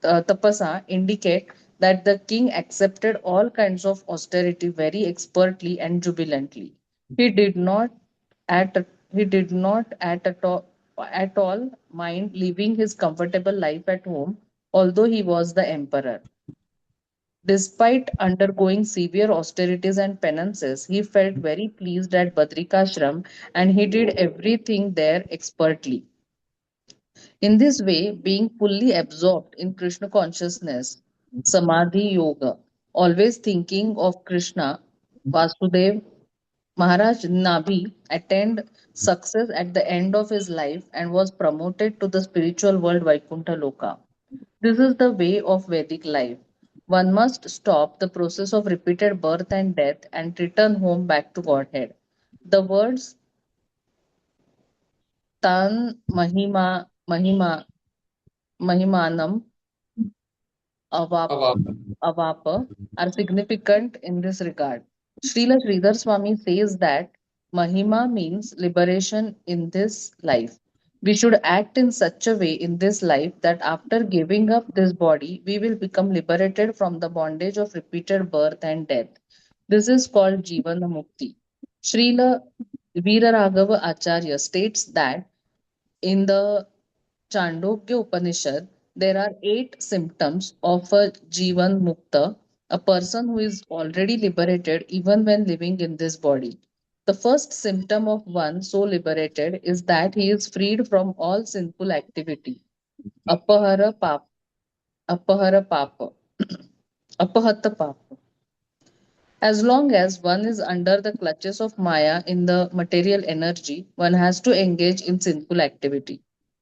Tapasa indicate that the king accepted all kinds of austerity very expertly and jubilantly. He did not he did not at all mind living his comfortable life at home, although he was the emperor. Despite undergoing severe austerities and penances, he felt very pleased at Badrikashram and he did everything there expertly. In this way, being fully absorbed in Krishna consciousness, Samadhi Yoga, always thinking of Krishna, Vasudev, Maharaj Nabi attained success at the end of his life and was promoted to the spiritual world Vaikuntha Loka. This is the way of Vedic life. One must stop the process of repeated birth and death and return home back to Godhead. The words Tan Mahimanam Ava. Avapa are significant in this regard. Srila Sridhar Swami says that Mahima means liberation in this life. We should act in such a way in this life that after giving up this body, we will become liberated from the bondage of repeated birth and death. This is called Jivana Mukti. Srila Veeraraghava Acharya states that in the Chandogya Upanishad, there are 8 symptoms of a Jivan Mukta, a person who is already liberated even when living in this body. The first symptom of one so liberated is that he is freed from all sinful activity. Apahara pap, apahara papa, apahata papa. As long as one is under the clutches of Maya in the material energy, one has to engage in sinful activity.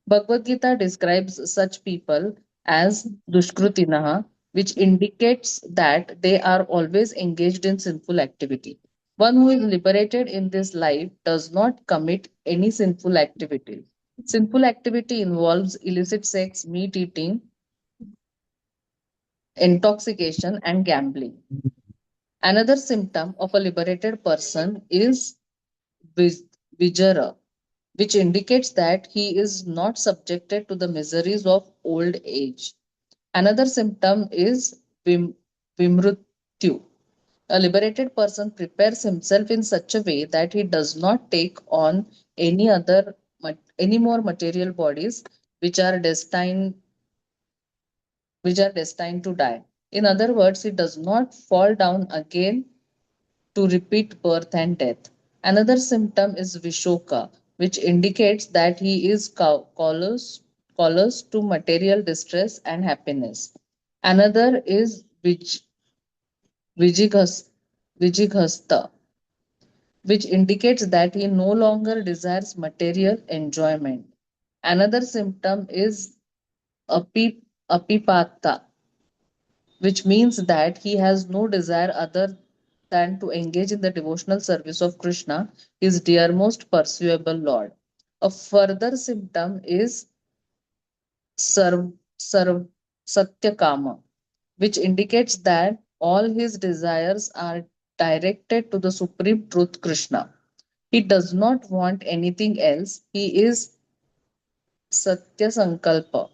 Bhagavad Gita describes such people as Dushkrutinaha, which indicates that they are always engaged in sinful activity. One who is liberated in this life does not commit any sinful activities. Sinful activity involves illicit sex, meat eating, intoxication, and gambling. Another symptom of a liberated person is vis- vijara, which indicates that he is not subjected to the miseries of old age. Another symptom is vimrutyu. A liberated person prepares himself in such a way that he does not take on any more material bodies which are destined to die. In other words, he does not fall down again to repeat birth and death. Another symptom is Vishoka, which indicates that he is callous to material distress and happiness. Another is Vijighas, Vijighasta, which indicates that he no longer desires material enjoyment. Another symptom is Apipata, which means that he has no desire other than to engage in the devotional service of Krishna, his dearmost pursuable Lord. A further symptom is sarv, sarv, Satyakama, which indicates that all his desires are directed to the Supreme Truth Krishna. He does not want anything else. He is Satya Sankalpa.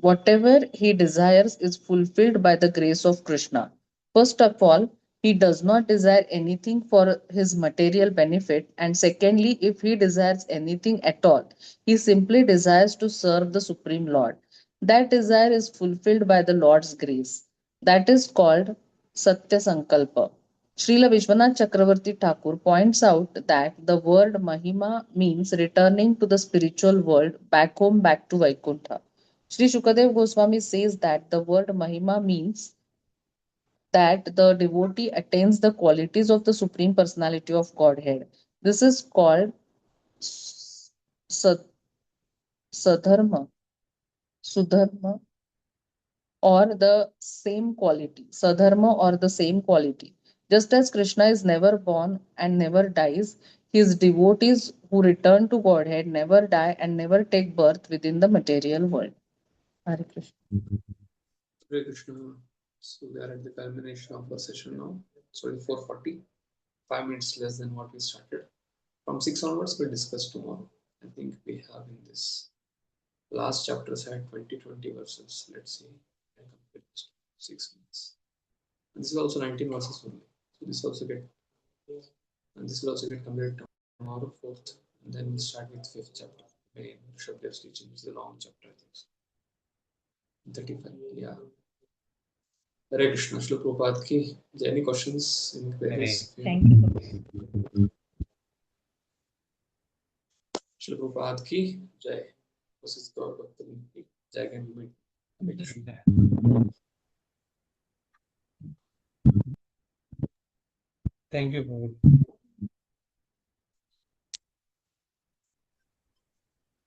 Whatever he desires is fulfilled by the grace of Krishna. First of all, he does not desire anything for his material benefit, and secondly, if he desires anything at all, he simply desires to serve the Supreme Lord. That desire is fulfilled by the Lord's grace. That is called Satya Sankalpa. Srila Vishwanath Chakravarti Thakur points out that the word Mahima means returning to the spiritual world, back home, back to Vaikuntha. Sri Shukadev Goswami says that the word Mahima means that the devotee attains the qualities of the Supreme Personality of Godhead. This is called Sad- Sadharma, Sudharma, or the same quality, sadharma or the same quality. Just as Krishna is never born and never dies, his devotees who return to Godhead never die and never take birth within the material world. Hare Krishna. Hare Krishna. So we are at the culmination of our session now. It's already 4:40, 5 minutes less than what we started. From 6 onwards, we'll discuss tomorrow. I think we have in this last chapters had 20 verses. Let's see. I complete this 6 minutes. And this is also 19 verses only. So this also get completed tomorrow, 4th. And then we'll start with 5th chapter. Again, Rishabh's teaching is the long chapter, I think. 35. Yeah. Hare Krishna. Srila Prabhupada ki. Is there any questions, any queries? Thank you. Srila Prabhupada ki. Jai. This is God Bhakti ki. Jai Gan Movement. Hare Krishna. Thank you, Prabhu.